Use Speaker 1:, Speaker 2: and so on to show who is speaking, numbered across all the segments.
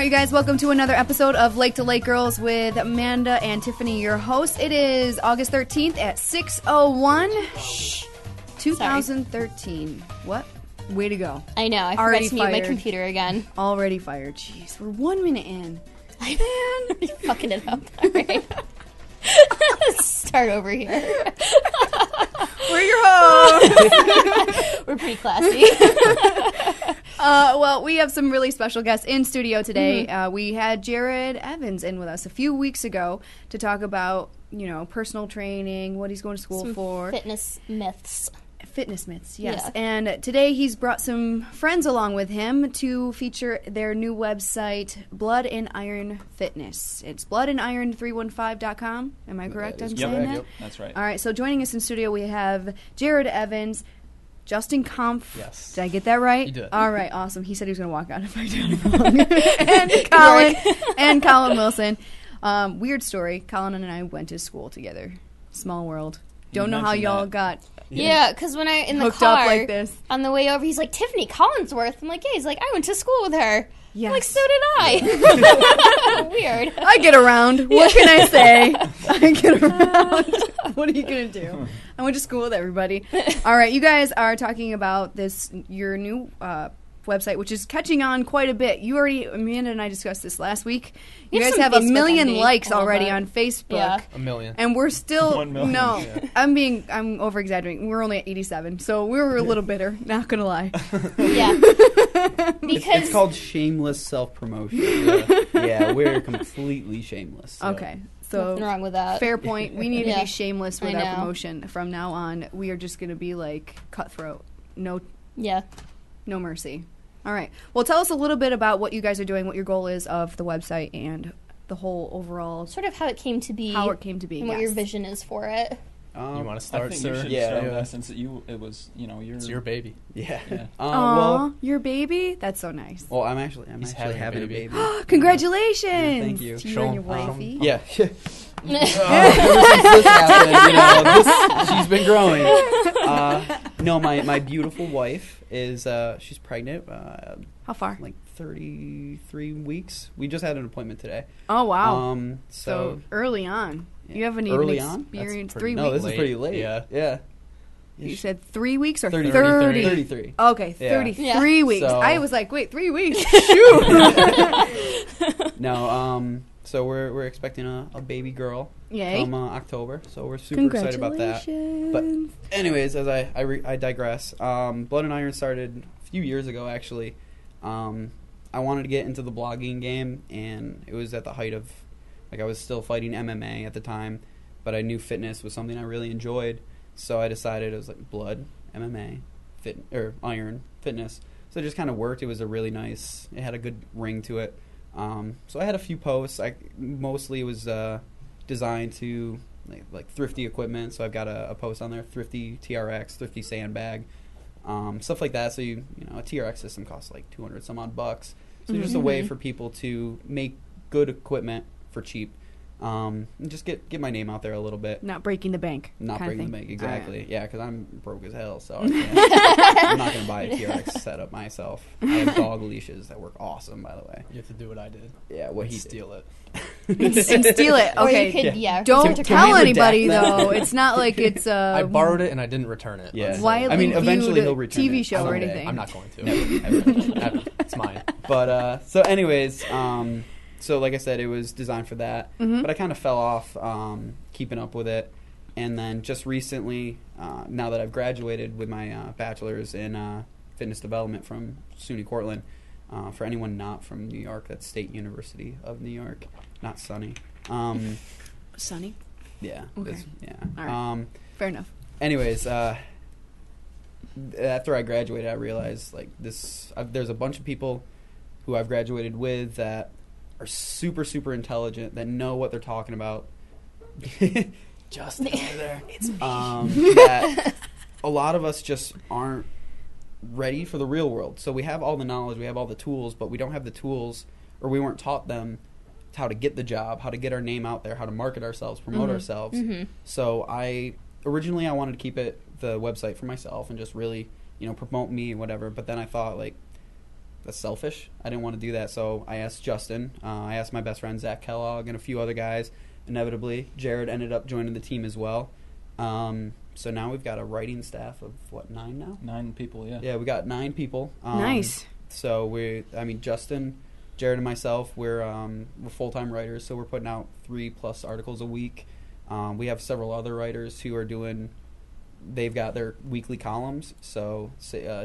Speaker 1: right, you guys, welcome to another episode of Lake to Lake Girls with Amanda and Tiffany, your host. It is August 13th at 6:01. 2013. Sorry. What? Way to go.
Speaker 2: I know. I forgot to mute my computer again.
Speaker 1: Already fired. Jeez, we're 1 minute in.
Speaker 2: Man. You're fucking it up. All right. Start over here.
Speaker 1: We're your hosts.
Speaker 2: We're pretty classy.
Speaker 1: Well, we have some really special guests in studio today. Mm-hmm. We had Jared Evans in with us a few weeks ago to talk about, personal training, what he's going to school for.
Speaker 2: Fitness myths.
Speaker 1: Fitness myths, yes.
Speaker 2: Yeah.
Speaker 1: And today he's brought some friends along with him to feature their new website, Blood and Iron Fitness. It's bloodandiron315.com. Am I correct on saying that?
Speaker 3: Yep, that's right.
Speaker 1: All right, so joining us in studio we have Jared Evans, Justin Kompf.
Speaker 3: Yes.
Speaker 1: Did I get that right?
Speaker 3: You did.
Speaker 1: All right, awesome. He said he was going to walk out if I did it wrong. and Colin Wilson. Weird story. Colin and I went to school together. Small world. Don't know how y'all got
Speaker 2: Yeah, because when in the
Speaker 1: hooked
Speaker 2: car
Speaker 1: up like this.
Speaker 2: on the way over, he's like, Tiffany Collinsworth. I'm like, yeah. He's like, I went to school with her.
Speaker 1: Yes.
Speaker 2: I'm like, so did I. Weird.
Speaker 1: I get around. What can I say? I get around. What are you going to do? I went to school with everybody. All right, you guys are talking about your new website, which is catching on quite a bit. Amanda and I discussed this last week. You guys have
Speaker 2: Facebook
Speaker 1: 1 million
Speaker 2: envy.
Speaker 1: likes already on Facebook.
Speaker 2: Yeah.
Speaker 3: 1 million.
Speaker 1: And we're still
Speaker 3: 1 million.
Speaker 1: No.
Speaker 3: Yeah.
Speaker 1: I'm over exaggerating. We're only at 87, so we were a little bitter. Not gonna lie.
Speaker 2: Yeah. Because
Speaker 4: it's called shameless self-promotion. Yeah, we're completely shameless. So.
Speaker 1: Okay, so
Speaker 2: nothing wrong with that.
Speaker 1: fair point. We need to
Speaker 2: Yeah.
Speaker 1: be shameless with
Speaker 2: I
Speaker 1: our
Speaker 2: know.
Speaker 1: promotion from now on. We are just gonna be like cutthroat. No mercy. All right. Well, tell us a little bit about what you guys are doing, what your goal is of the website, and the whole overall
Speaker 2: Sort of how it came to be.
Speaker 1: how it came to be.
Speaker 2: And what your vision is for it.
Speaker 3: You want to
Speaker 5: I
Speaker 3: start,
Speaker 5: think
Speaker 3: sir?
Speaker 5: you should
Speaker 4: Yeah.
Speaker 5: start that since it was
Speaker 3: It's your baby.
Speaker 4: Yeah.
Speaker 5: Yeah.
Speaker 1: Aw,
Speaker 4: Well,
Speaker 1: your baby? That's so nice.
Speaker 4: well, I'm actually
Speaker 3: He's
Speaker 4: having
Speaker 3: having
Speaker 4: a
Speaker 3: a
Speaker 4: baby.
Speaker 1: Congratulations!
Speaker 4: Yeah, thank you.
Speaker 1: To you
Speaker 3: Show
Speaker 1: and your
Speaker 3: 'em.
Speaker 1: wifey.
Speaker 4: Yeah. Ever since this happened, she's been growing. No, my beautiful wife is she's pregnant.
Speaker 1: How far?
Speaker 4: Like 33 weeks. We just had an appointment today.
Speaker 1: Oh, wow.
Speaker 4: So
Speaker 1: early on.
Speaker 4: Yeah.
Speaker 1: You haven't
Speaker 4: Early
Speaker 1: even
Speaker 4: on?
Speaker 1: experienced
Speaker 3: That's
Speaker 1: 3
Speaker 4: no,
Speaker 1: weeks.
Speaker 4: this is pretty late.
Speaker 3: Yeah.
Speaker 1: You said 3 weeks or
Speaker 4: 30.
Speaker 1: 30?
Speaker 4: 33.
Speaker 1: Okay,
Speaker 4: Yeah.
Speaker 1: 33 weeks.
Speaker 4: So-
Speaker 1: I was like, wait, 3 weeks? Shoot!
Speaker 4: No, so we're expecting a baby girl
Speaker 1: Yay.
Speaker 4: from October. So we're super excited about that. But anyways, as I digress, Blood and Iron started a few years ago, actually. I wanted to get into the blogging game, and it was at the height of, I was still fighting MMA at the time, but I knew fitness was something I really enjoyed, so I decided it was like blood, MMA, iron, fitness. So it just kind of worked. It was it had a good ring to it. So I had a few posts. Mostly it was designed to like thrifty equipment. So I've got a post on there, thrifty TRX, thrifty sandbag, stuff like that. So a TRX system costs like 200 some odd bucks. So it's just a way for people to make good equipment for cheap. And just get my name out there a little bit.
Speaker 1: Not breaking the bank.
Speaker 4: Not
Speaker 1: kind of
Speaker 4: breaking the
Speaker 1: thing.
Speaker 4: bank, exactly.
Speaker 1: Right.
Speaker 4: Yeah, because I'm broke as hell, so I'm not going to buy a TRX setup myself. I have dog leashes that work awesome, by the way.
Speaker 3: You have to do what I did.
Speaker 4: Yeah, what he
Speaker 3: Steal it.
Speaker 1: And steal it.
Speaker 2: Or
Speaker 1: Okay.
Speaker 2: you could,
Speaker 1: Don't
Speaker 4: Can we
Speaker 1: tell
Speaker 4: redact
Speaker 1: anybody,
Speaker 4: that?
Speaker 1: though. It's not like it's
Speaker 3: I borrowed it and I didn't return it.
Speaker 4: Yeah.
Speaker 1: widely
Speaker 4: I mean, eventually
Speaker 1: viewed
Speaker 4: he'll return
Speaker 1: TV
Speaker 4: it
Speaker 1: show or
Speaker 4: someday.
Speaker 1: anything.
Speaker 3: I'm not going to.
Speaker 4: Never.
Speaker 3: Never. It's mine.
Speaker 4: But, so anyways, so like I said, it was designed for that. But I kind of fell off keeping up with it. And then just recently, now that I've graduated with my bachelor's in fitness development from SUNY Cortland, for anyone not from New York, that's State University of New York, not Sunny.
Speaker 1: Sunny.
Speaker 4: Yeah.
Speaker 1: Okay.
Speaker 4: Yeah.
Speaker 1: All right. Fair enough.
Speaker 4: Anyways, after I graduated, I realized there's a bunch of people who I've graduated with that are super, super intelligent, that know what they're talking about.
Speaker 3: Justin over there.
Speaker 1: It's me.
Speaker 4: That a lot of us just aren't ready for the real world. So we have all the knowledge, we have all the tools, but we don't have the tools, or we weren't taught them how to get the job, how to get our name out there, how to market ourselves, promote ourselves. So originally I wanted to keep the website for myself and just really, promote me and whatever. But then I thought, that's selfish. I didn't want to do that, so I asked Justin. I asked my best friend Zach Kellogg and a few other guys. Inevitably, Jared ended up joining the team as well. So now we've got a writing staff of 9 now?
Speaker 5: 9 people, yeah.
Speaker 4: Yeah, we got 9 people.
Speaker 1: Nice.
Speaker 4: So Justin, Jared, and myself, we're full-time writers, so we're putting out 3+ articles a week. We have several other writers who are doing. They've got their weekly columns. So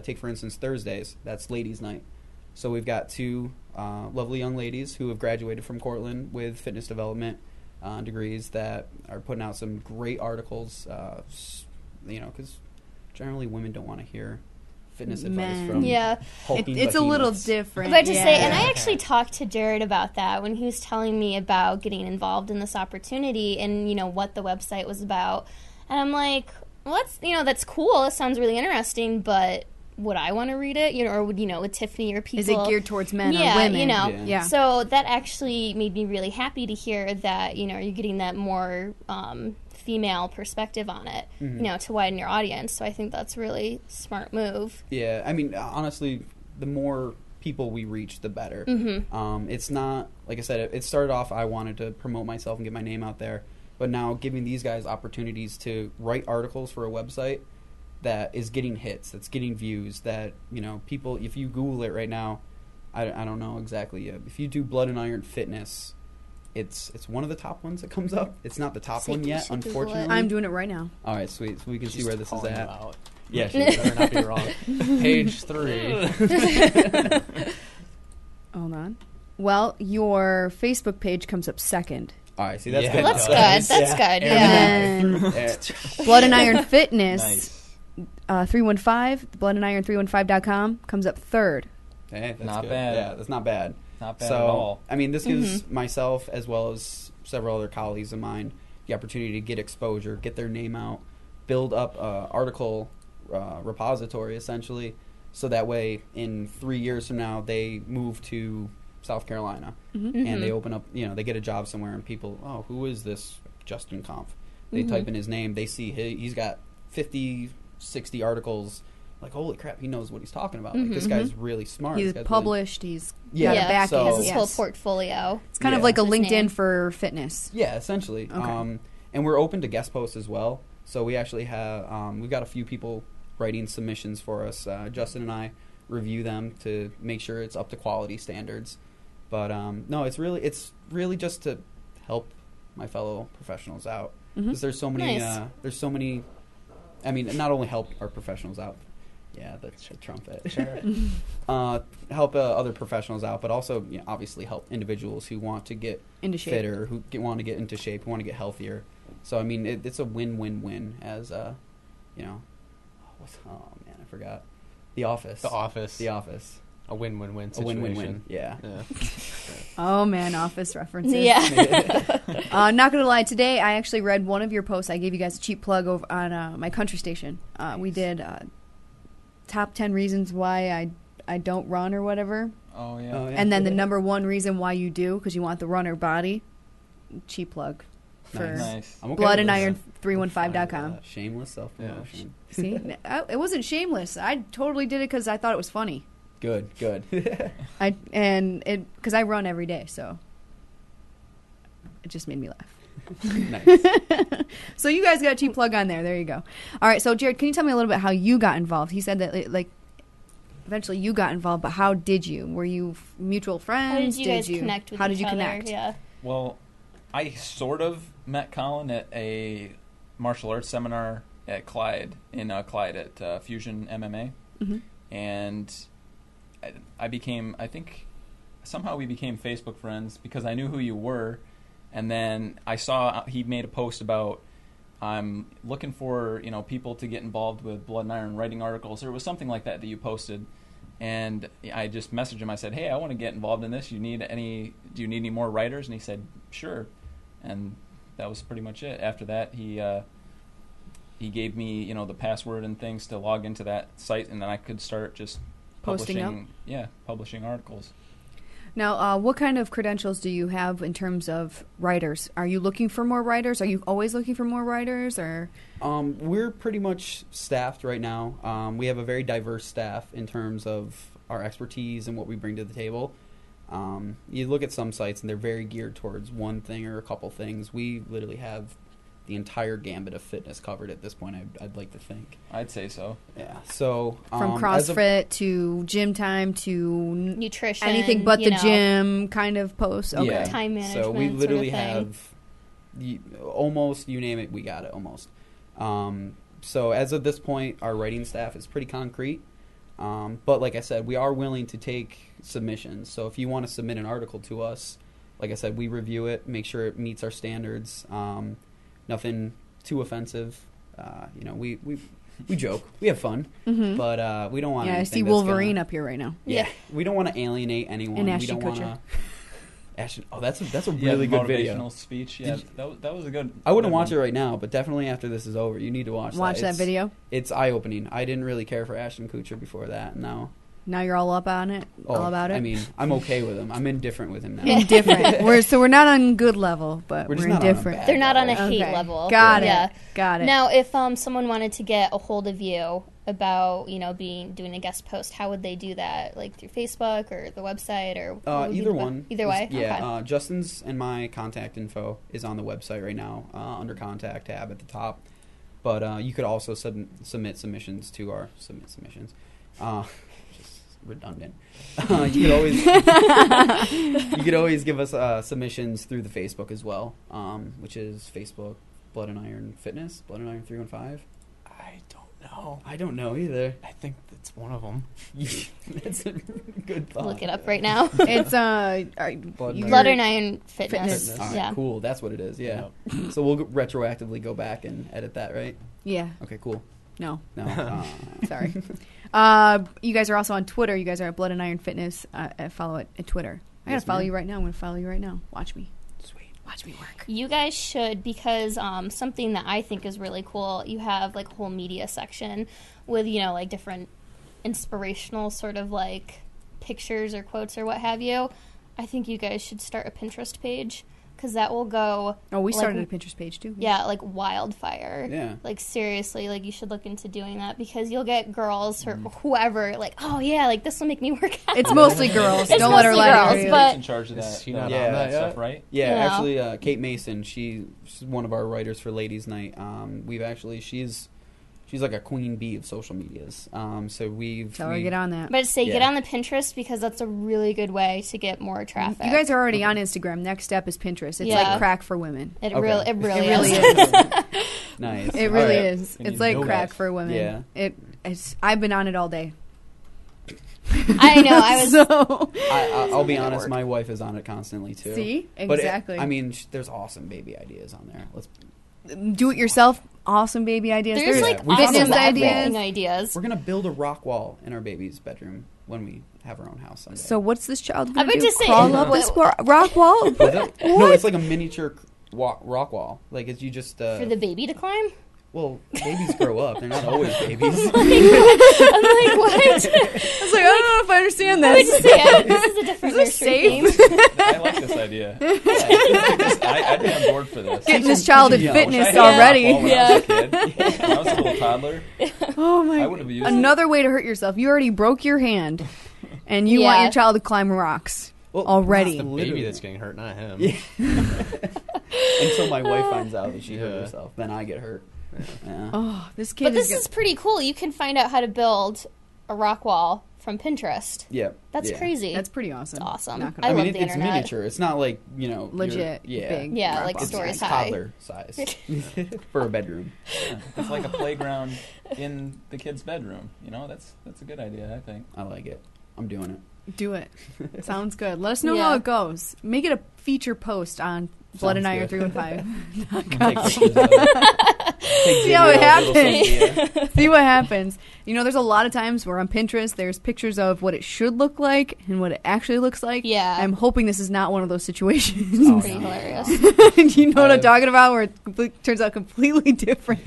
Speaker 4: take for instance Thursdays. That's ladies' night. So we've got 2 lovely young ladies who have graduated from Cortland with fitness development degrees that are putting out some great articles. Because generally women don't want to hear fitness advice from hulking
Speaker 1: it's a little
Speaker 4: behemoths.
Speaker 1: different.
Speaker 2: But to say, and I actually talked to Jared about that when he was telling me about getting involved in this opportunity and what the website was about, and I'm like, well, that's cool. It sounds really interesting, but would I want to read it? Or would Tiffany or people?
Speaker 1: Is it geared towards men or
Speaker 2: yeah,
Speaker 1: women?
Speaker 4: Yeah.
Speaker 2: So that actually made me really happy to hear that you're getting that more female perspective on it, to widen your audience. So I think that's a really smart move.
Speaker 4: Yeah, I mean, honestly, the more people we reach, the better. It's not, like I said, it started off, I wanted to promote myself and get my name out there, but now giving these guys opportunities to write articles for a website that is getting hits, that's getting views, that, people, if you Google it right now, I don't know exactly, if you do Blood and Iron Fitness, it's one of the top ones that comes up. It's not the top one yet, unfortunately.
Speaker 1: I'm doing it right now.
Speaker 4: All right, sweet. So we can see where this is at.
Speaker 3: Out.
Speaker 4: Yeah,
Speaker 3: She better not be wrong. Page 3.
Speaker 1: Hold on. Well, your Facebook page comes up second.
Speaker 4: All right, see, that's
Speaker 3: Yeah.
Speaker 4: good.
Speaker 2: Well, that's good. That's good.
Speaker 1: And
Speaker 2: Yeah.
Speaker 1: then Blood and Iron Fitness,
Speaker 5: Nice.
Speaker 1: 315, bloodandIron315.com comes up third.
Speaker 4: Hey, that's
Speaker 5: Not
Speaker 4: good.
Speaker 5: bad.
Speaker 4: Yeah, that's not bad.
Speaker 5: Not bad
Speaker 4: So,
Speaker 5: at all.
Speaker 4: I mean, this gives myself, as well as several other colleagues of mine, the opportunity to get exposure, get their name out, build up an article repository, essentially, so that way in 3 years from now they move to South Carolina and they open up, they get a job somewhere and people, oh, who is this Justin Kompf? They type in his name, they see he's got 50, 60 articles. Like, holy crap, he knows what he's talking about. Like, this guy's really smart.
Speaker 1: He's
Speaker 4: got
Speaker 1: published. He's
Speaker 4: Yeah,
Speaker 1: got a back.
Speaker 4: so-
Speaker 2: Has his
Speaker 1: yes.
Speaker 2: whole portfolio.
Speaker 1: It's kind of
Speaker 4: Yeah.
Speaker 1: like a
Speaker 2: His
Speaker 1: LinkedIn
Speaker 2: name.
Speaker 1: for fitness.
Speaker 4: Yeah, essentially.
Speaker 1: Okay.
Speaker 4: And we're open to guest posts as well. So we actually have we've got a few people writing submissions for us. Justin and I review them to make sure it's up to quality standards. But no, it's really just to help my fellow professionals out, because there's so many.
Speaker 2: Nice.
Speaker 4: I mean, not only help our professionals out. Yeah, that's a trumpet.
Speaker 3: Sure.
Speaker 4: Help other professionals out, but also obviously help individuals who want to get
Speaker 1: Into shape.
Speaker 4: fitter, who want to get into shape, who want to get healthier. So I mean, it's a win-win-win. As oh man, I forgot. The Office.
Speaker 3: The Office.
Speaker 4: The Office.
Speaker 3: A win-win-win
Speaker 4: A
Speaker 3: situation.
Speaker 4: win-win-win. Yeah.
Speaker 1: Oh man, Office references.
Speaker 2: Yeah.
Speaker 1: Not gonna lie, today I actually read one of your posts. I gave you guys a cheap plug over on my country station. We did top 10 reasons why I don't run or whatever,
Speaker 5: Oh, yeah.
Speaker 4: Oh, yeah.
Speaker 1: and then the number 1 reason why you do, because you want the runner body. Cheap plug for
Speaker 5: Nice.
Speaker 4: I'm okay with this.
Speaker 1: bloodandIron315.com.
Speaker 4: Shameless self-promotion.
Speaker 1: See, it wasn't shameless. I totally did it because I thought it was funny.
Speaker 4: Good.
Speaker 1: Because I run every day, so it just made me laugh.
Speaker 4: Nice.
Speaker 1: So you guys got a cheap plug on there. There you go. All right. So Jared, can you tell me a little bit how you got involved? He said that like eventually you got involved, but how did you? Were you mutual friends?
Speaker 2: How did you guys connect with
Speaker 1: How
Speaker 2: each
Speaker 1: did you
Speaker 2: other?
Speaker 1: connect?
Speaker 2: Yeah.
Speaker 5: Well, I sort of met Colin at a martial arts seminar at Clyde, at Fusion MMA. And I think somehow we became Facebook friends because I knew who you were. And then I saw he made a post about I'm looking for people to get involved with Blood and Iron writing articles. Or it was something like that you posted, and I just messaged him. I said, "Hey, I want to get involved in this. Do you need any more writers?" And he said, "Sure." And that was pretty much it. After that, he gave me the password and things to log into that site, and then I could start just
Speaker 1: Posting up?
Speaker 5: publishing articles.
Speaker 1: Now, what kind of credentials do you have in terms of writers? Are you looking for more writers? Are you always looking for more writers? Or
Speaker 4: We're pretty much staffed right now. We have a very diverse staff in terms of our expertise and what we bring to the table. You look at some sites and they're very geared towards one thing or a couple things. We literally have the entire gambit of fitness covered at this point. I'd like to think.
Speaker 5: I'd say so.
Speaker 4: Yeah. So
Speaker 1: from CrossFit to gym time to
Speaker 2: nutrition,
Speaker 1: anything but the gym kind of posts. Okay.
Speaker 4: Yeah.
Speaker 2: Time management.
Speaker 4: So we literally
Speaker 2: sort of
Speaker 4: have almost, you name it, we got it almost. So as of this point, our writing staff is pretty concrete. But like I said, we are willing to take submissions. So if you want to submit an article to us, like I said, we review it, make sure it meets our standards. Nothing too offensive. We joke, we have fun, but we don't want.
Speaker 1: Yeah, I see Wolverine up here right now.
Speaker 4: Yeah, we don't want to alienate anyone.
Speaker 1: And
Speaker 4: Ashton
Speaker 1: we don't want
Speaker 4: to. Oh, that's a really good video.
Speaker 5: Motivational speech. Yeah, that was a good.
Speaker 4: I wouldn't watch it right now, but definitely after this is over, you need to watch
Speaker 1: that video.
Speaker 4: It's eye opening. I didn't really care for Ashton Kutcher before that.
Speaker 1: Now you're all up on it. All about it.
Speaker 4: I mean, I'm okay with him. I'm indifferent with him now.
Speaker 1: Indifferent. we're not on good level, but we're indifferent.
Speaker 2: They're not on a hate level.
Speaker 1: Got it. Got it.
Speaker 2: Now, if someone wanted to get a hold of you about doing a guest post, how would they do that? Like through Facebook or the website or
Speaker 4: either one.
Speaker 2: Either way.
Speaker 4: Yeah.
Speaker 2: Okay.
Speaker 4: Justin's and my contact info is on the website right now under contact tab at the top. But you could also submit submissions to our submissions. Redundant. You could always give us submissions through the Facebook as well, which is Facebook Blood and Iron Fitness, Blood and Iron 315.
Speaker 3: I don't know.
Speaker 4: I don't know either.
Speaker 3: I think that's one of them.
Speaker 4: That's a good thought.
Speaker 2: Look it up right now.
Speaker 1: It's
Speaker 2: Blood and Iron Fitness.
Speaker 4: All right,
Speaker 2: yeah.
Speaker 4: Cool. That's what it is. Yeah. So we'll retroactively go back and edit that, right?
Speaker 1: Yeah.
Speaker 4: Okay. Cool.
Speaker 1: No.
Speaker 4: Sorry.
Speaker 1: You guys are also on Twitter. You guys are at Blood and Iron Fitness. Follow it at Twitter. I gotta follow you right now. I'm gonna follow you right now. Watch me.
Speaker 4: Sweet.
Speaker 1: Watch me work.
Speaker 2: You guys should, because something that I think is really cool. You have like a whole media section with like different inspirational sort of like pictures or quotes or what have you. I think you guys should start a Pinterest page. Because that will go...
Speaker 1: Oh, we started a Pinterest page, too.
Speaker 2: Yeah, like wildfire.
Speaker 4: Yeah.
Speaker 2: Like, seriously, like, you should look into doing that. Because you'll get girls or whoever, like, oh, yeah, like, this will make me work out.
Speaker 1: It's mostly girls. Don't let her
Speaker 2: lie
Speaker 1: to
Speaker 2: girls,
Speaker 1: you.
Speaker 2: but...
Speaker 5: in charge of that.
Speaker 3: Is she not on
Speaker 5: that
Speaker 3: that
Speaker 5: stuff,
Speaker 3: yet?
Speaker 5: right?
Speaker 4: Yeah,
Speaker 2: No.
Speaker 4: actually, Kate Mason, she's one of our writers for Ladies Night. She's like a queen bee of social medias. So
Speaker 1: Tell her to get on that.
Speaker 2: But get on the Pinterest because that's a really good way to get more traffic.
Speaker 1: You guys are already on Instagram. Next step is Pinterest. It's like crack for women.
Speaker 2: It really
Speaker 1: is.
Speaker 4: Nice.
Speaker 1: It really is. It's like crack for women.
Speaker 4: Yeah.
Speaker 1: I've been on it all day.
Speaker 2: I know. I was.
Speaker 1: So
Speaker 4: I'll be honest. My wife is on it constantly too.
Speaker 1: See, exactly.
Speaker 4: But there's awesome baby ideas on there.
Speaker 1: Do it yourself. Awesome baby ideas.
Speaker 2: There's like
Speaker 1: fitness
Speaker 2: awesome
Speaker 1: ideas.
Speaker 4: We're gonna build a rock wall in our baby's bedroom when we have our own house someday.
Speaker 1: So what's this child going
Speaker 2: to do?
Speaker 1: Crawl up this rock wall?
Speaker 4: No, it's like a miniature rock wall. Like it's you just
Speaker 2: for the baby to climb.
Speaker 4: Well, babies grow up. They're not always babies.
Speaker 2: I'm like, what?
Speaker 1: I was like, I don't know if I understand
Speaker 2: I would
Speaker 1: this.
Speaker 2: just say, this is a different
Speaker 1: safe?
Speaker 2: theme.
Speaker 5: I like this idea. I'd be on board for this.
Speaker 1: Getting this child in fitness
Speaker 5: I had
Speaker 1: already.
Speaker 5: a when I was a kid. When I was a little toddler.
Speaker 1: Oh my!
Speaker 5: I would have used
Speaker 1: Another way to hurt yourself. You already broke your hand, and you want your child to climb rocks already.
Speaker 3: It's the baby that's getting hurt, not him.
Speaker 4: Yeah. Until my wife finds out that she hurt herself, then I get hurt. Yeah.
Speaker 1: Oh, this kid!
Speaker 2: But this is pretty cool. You can find out how to build a rock wall from Pinterest.
Speaker 4: Yeah,
Speaker 2: that's crazy.
Speaker 1: That's pretty awesome.
Speaker 2: It's awesome.
Speaker 1: I
Speaker 2: love the
Speaker 4: it's
Speaker 2: internet.
Speaker 4: miniature. It's not like
Speaker 1: legit big.
Speaker 2: Yeah, like stories high.
Speaker 4: Toddler size for a bedroom.
Speaker 5: Yeah, it's like a playground in the kid's bedroom. That's a good idea. I think.
Speaker 4: I like it. I'm doing it.
Speaker 1: Do it. Sounds good. Let us know how it goes. Make it a feature post on Blood and Iron 315. See how it happens. See what happens. There's a lot of times where on Pinterest there's pictures of what it should look like and what it actually looks like.
Speaker 2: Yeah.
Speaker 1: I'm hoping this is not one of those situations.
Speaker 2: It's pretty hilarious.
Speaker 1: You know what I'm talking about, where it turns out completely different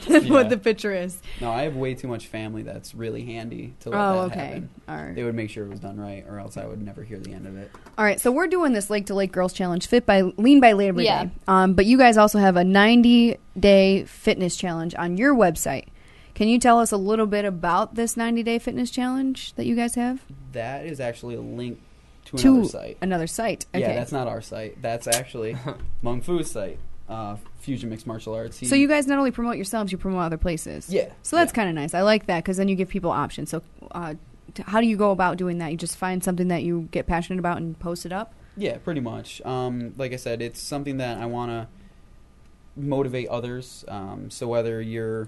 Speaker 1: than what the picture is.
Speaker 4: No, I have way too much family that's really handy to let that happen.
Speaker 1: All right.
Speaker 4: They would make sure it was done right, or else I would never hear the end of it.
Speaker 1: All right, so we're doing this Lake to Lake Girls Challenge, Lean by Labor Day. But you guys also have a 90-day fitness challenge on your website. Can you tell us a little bit about this 90-day fitness challenge that you guys have?
Speaker 4: That is actually a link to another site.
Speaker 1: Another site. Okay.
Speaker 4: Yeah, that's not our site. That's actually Mung Fu's site, Fusion Mixed Martial Arts.
Speaker 1: So you guys not only promote yourselves, you promote other places.
Speaker 4: Yeah.
Speaker 1: So that's kind of nice. I like that because then you give people options. So how do you go about doing that? You just find something that you get passionate about and post it up?
Speaker 4: Yeah, pretty much. Like I said, it's something that I want to motivate others. So whether you're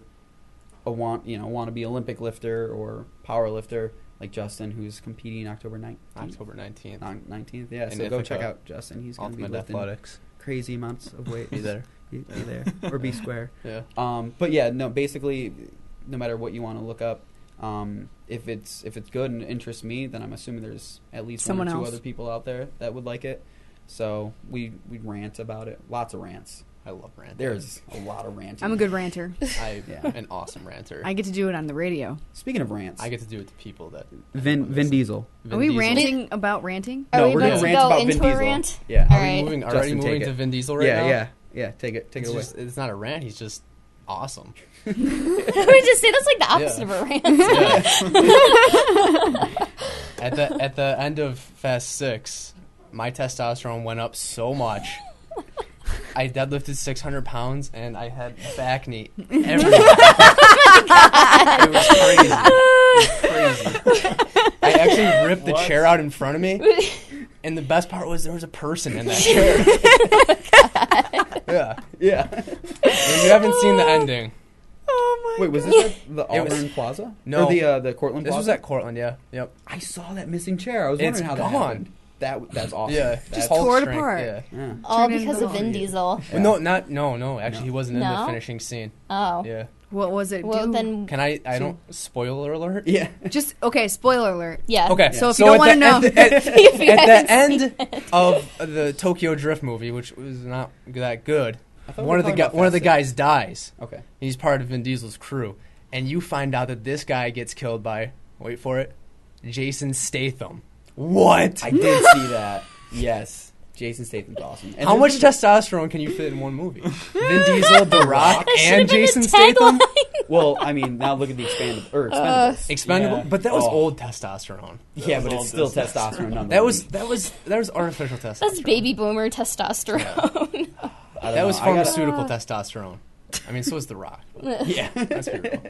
Speaker 4: want to be Olympic lifter or power lifter, like Justin, who's competing October 19th.
Speaker 3: October 19th.
Speaker 4: 19th, yeah.
Speaker 3: In
Speaker 4: So go
Speaker 3: Ithaca.
Speaker 4: check out Justin. He's going to be
Speaker 3: Ultimate
Speaker 4: lifting
Speaker 3: Athletics.
Speaker 4: crazy amounts of weight.
Speaker 3: Be there.
Speaker 4: Be there. Or be square.
Speaker 3: Yeah.
Speaker 4: But yeah, no, basically, no matter what you want to look up, if it's good and interests me, then I'm assuming there's at least
Speaker 1: Someone
Speaker 4: one or two
Speaker 1: else.
Speaker 4: other people out there that would like it. So we rant about it. Lots of rants.
Speaker 3: I love ranting.
Speaker 4: There's a lot of ranting.
Speaker 1: I'm a good ranter.
Speaker 3: I'm
Speaker 4: Yeah.
Speaker 3: an awesome ranter.
Speaker 1: I get to do it on the radio.
Speaker 4: Speaking of rants,
Speaker 3: I get to do it to people that...
Speaker 4: Vin Diesel.
Speaker 3: Vin
Speaker 1: Are we
Speaker 3: Diesel.
Speaker 1: ranting about ranting?
Speaker 2: Are
Speaker 4: No,
Speaker 2: we
Speaker 4: we're
Speaker 2: about
Speaker 4: gonna
Speaker 2: to
Speaker 4: rant
Speaker 2: go
Speaker 4: about Vin
Speaker 2: into a
Speaker 4: Diesel.
Speaker 2: rant?
Speaker 4: Yeah.
Speaker 2: All
Speaker 3: Are
Speaker 2: right.
Speaker 3: we moving, already
Speaker 4: Justin,
Speaker 3: moving
Speaker 4: take
Speaker 3: to
Speaker 4: it.
Speaker 3: Vin Diesel right
Speaker 4: Yeah,
Speaker 3: now?
Speaker 4: yeah. Take it
Speaker 3: It's
Speaker 4: away.
Speaker 3: just, it's not a rant. He's just awesome.
Speaker 2: I would just say that's like the opposite
Speaker 3: Yeah.
Speaker 2: of a rant.
Speaker 3: At the end of Fast 6, my testosterone went up so much. I deadlifted 600 pounds and I had back knee everywhere. It was crazy. I actually ripped the chair out in front of me, and the best part was there was a person in that chair. Yeah. And you haven't seen the ending.
Speaker 1: Oh
Speaker 4: Wait, was this at the
Speaker 3: It was-
Speaker 4: Auburn Plaza?
Speaker 3: No.
Speaker 4: Or the Cortland
Speaker 3: This
Speaker 4: Plaza?
Speaker 3: was at Cortland, yeah. Yep.
Speaker 4: I saw that missing chair. I was
Speaker 3: It's
Speaker 4: wondering how that
Speaker 3: gone.
Speaker 4: happened. That's awesome.
Speaker 3: Yeah.
Speaker 4: That's,
Speaker 3: Hulk
Speaker 1: tore it
Speaker 3: strength,
Speaker 1: apart.
Speaker 3: Yeah.
Speaker 4: yeah.
Speaker 2: All
Speaker 1: Turn
Speaker 2: because
Speaker 1: into
Speaker 2: of Vin
Speaker 4: the-
Speaker 2: Diesel.
Speaker 4: Yeah.
Speaker 3: No, actually, he wasn't in
Speaker 2: No?
Speaker 3: the finishing scene.
Speaker 2: Oh.
Speaker 3: Yeah.
Speaker 1: What was it?
Speaker 2: Well,
Speaker 1: Do?
Speaker 2: then,
Speaker 3: Can I don't... Spoiler alert?
Speaker 4: Yeah.
Speaker 1: Just, okay, spoiler alert.
Speaker 2: yeah.
Speaker 3: Okay.
Speaker 1: So if you don't
Speaker 3: at
Speaker 1: wanna
Speaker 3: the
Speaker 1: know-
Speaker 3: end-
Speaker 2: If you
Speaker 3: at the
Speaker 2: haven't
Speaker 3: end of the Tokyo Drift movie, which was not that good,
Speaker 4: I thought we
Speaker 3: one
Speaker 4: were
Speaker 3: of the
Speaker 4: talking about
Speaker 3: one of the
Speaker 4: Fast
Speaker 3: guys dies.
Speaker 4: Okay.
Speaker 3: He's part of Vin Diesel's crew, and you find out that this guy gets killed by, wait for it, Jason Statham. What?
Speaker 4: I did see that. Yes. Jason Statham's awesome. And
Speaker 3: How much
Speaker 4: there's-
Speaker 3: testosterone can you fit in one movie? Vin Diesel, The Rock,
Speaker 2: That
Speaker 3: and
Speaker 2: should've been the
Speaker 3: Jason Statham.
Speaker 2: tagline.
Speaker 4: Well, I mean, now look at the Expendables.
Speaker 3: Expendable,
Speaker 4: Yeah.
Speaker 3: but that was
Speaker 4: Oh.
Speaker 3: old testosterone.
Speaker 4: Yeah, but
Speaker 5: was
Speaker 4: it's
Speaker 5: all
Speaker 4: still
Speaker 5: this
Speaker 4: testosterone.
Speaker 3: That was artificial testosterone.
Speaker 2: That's baby boomer testosterone.
Speaker 3: That was pharmaceutical testosterone. I mean, so is The Rock.
Speaker 4: Yeah.
Speaker 3: That's pretty cool.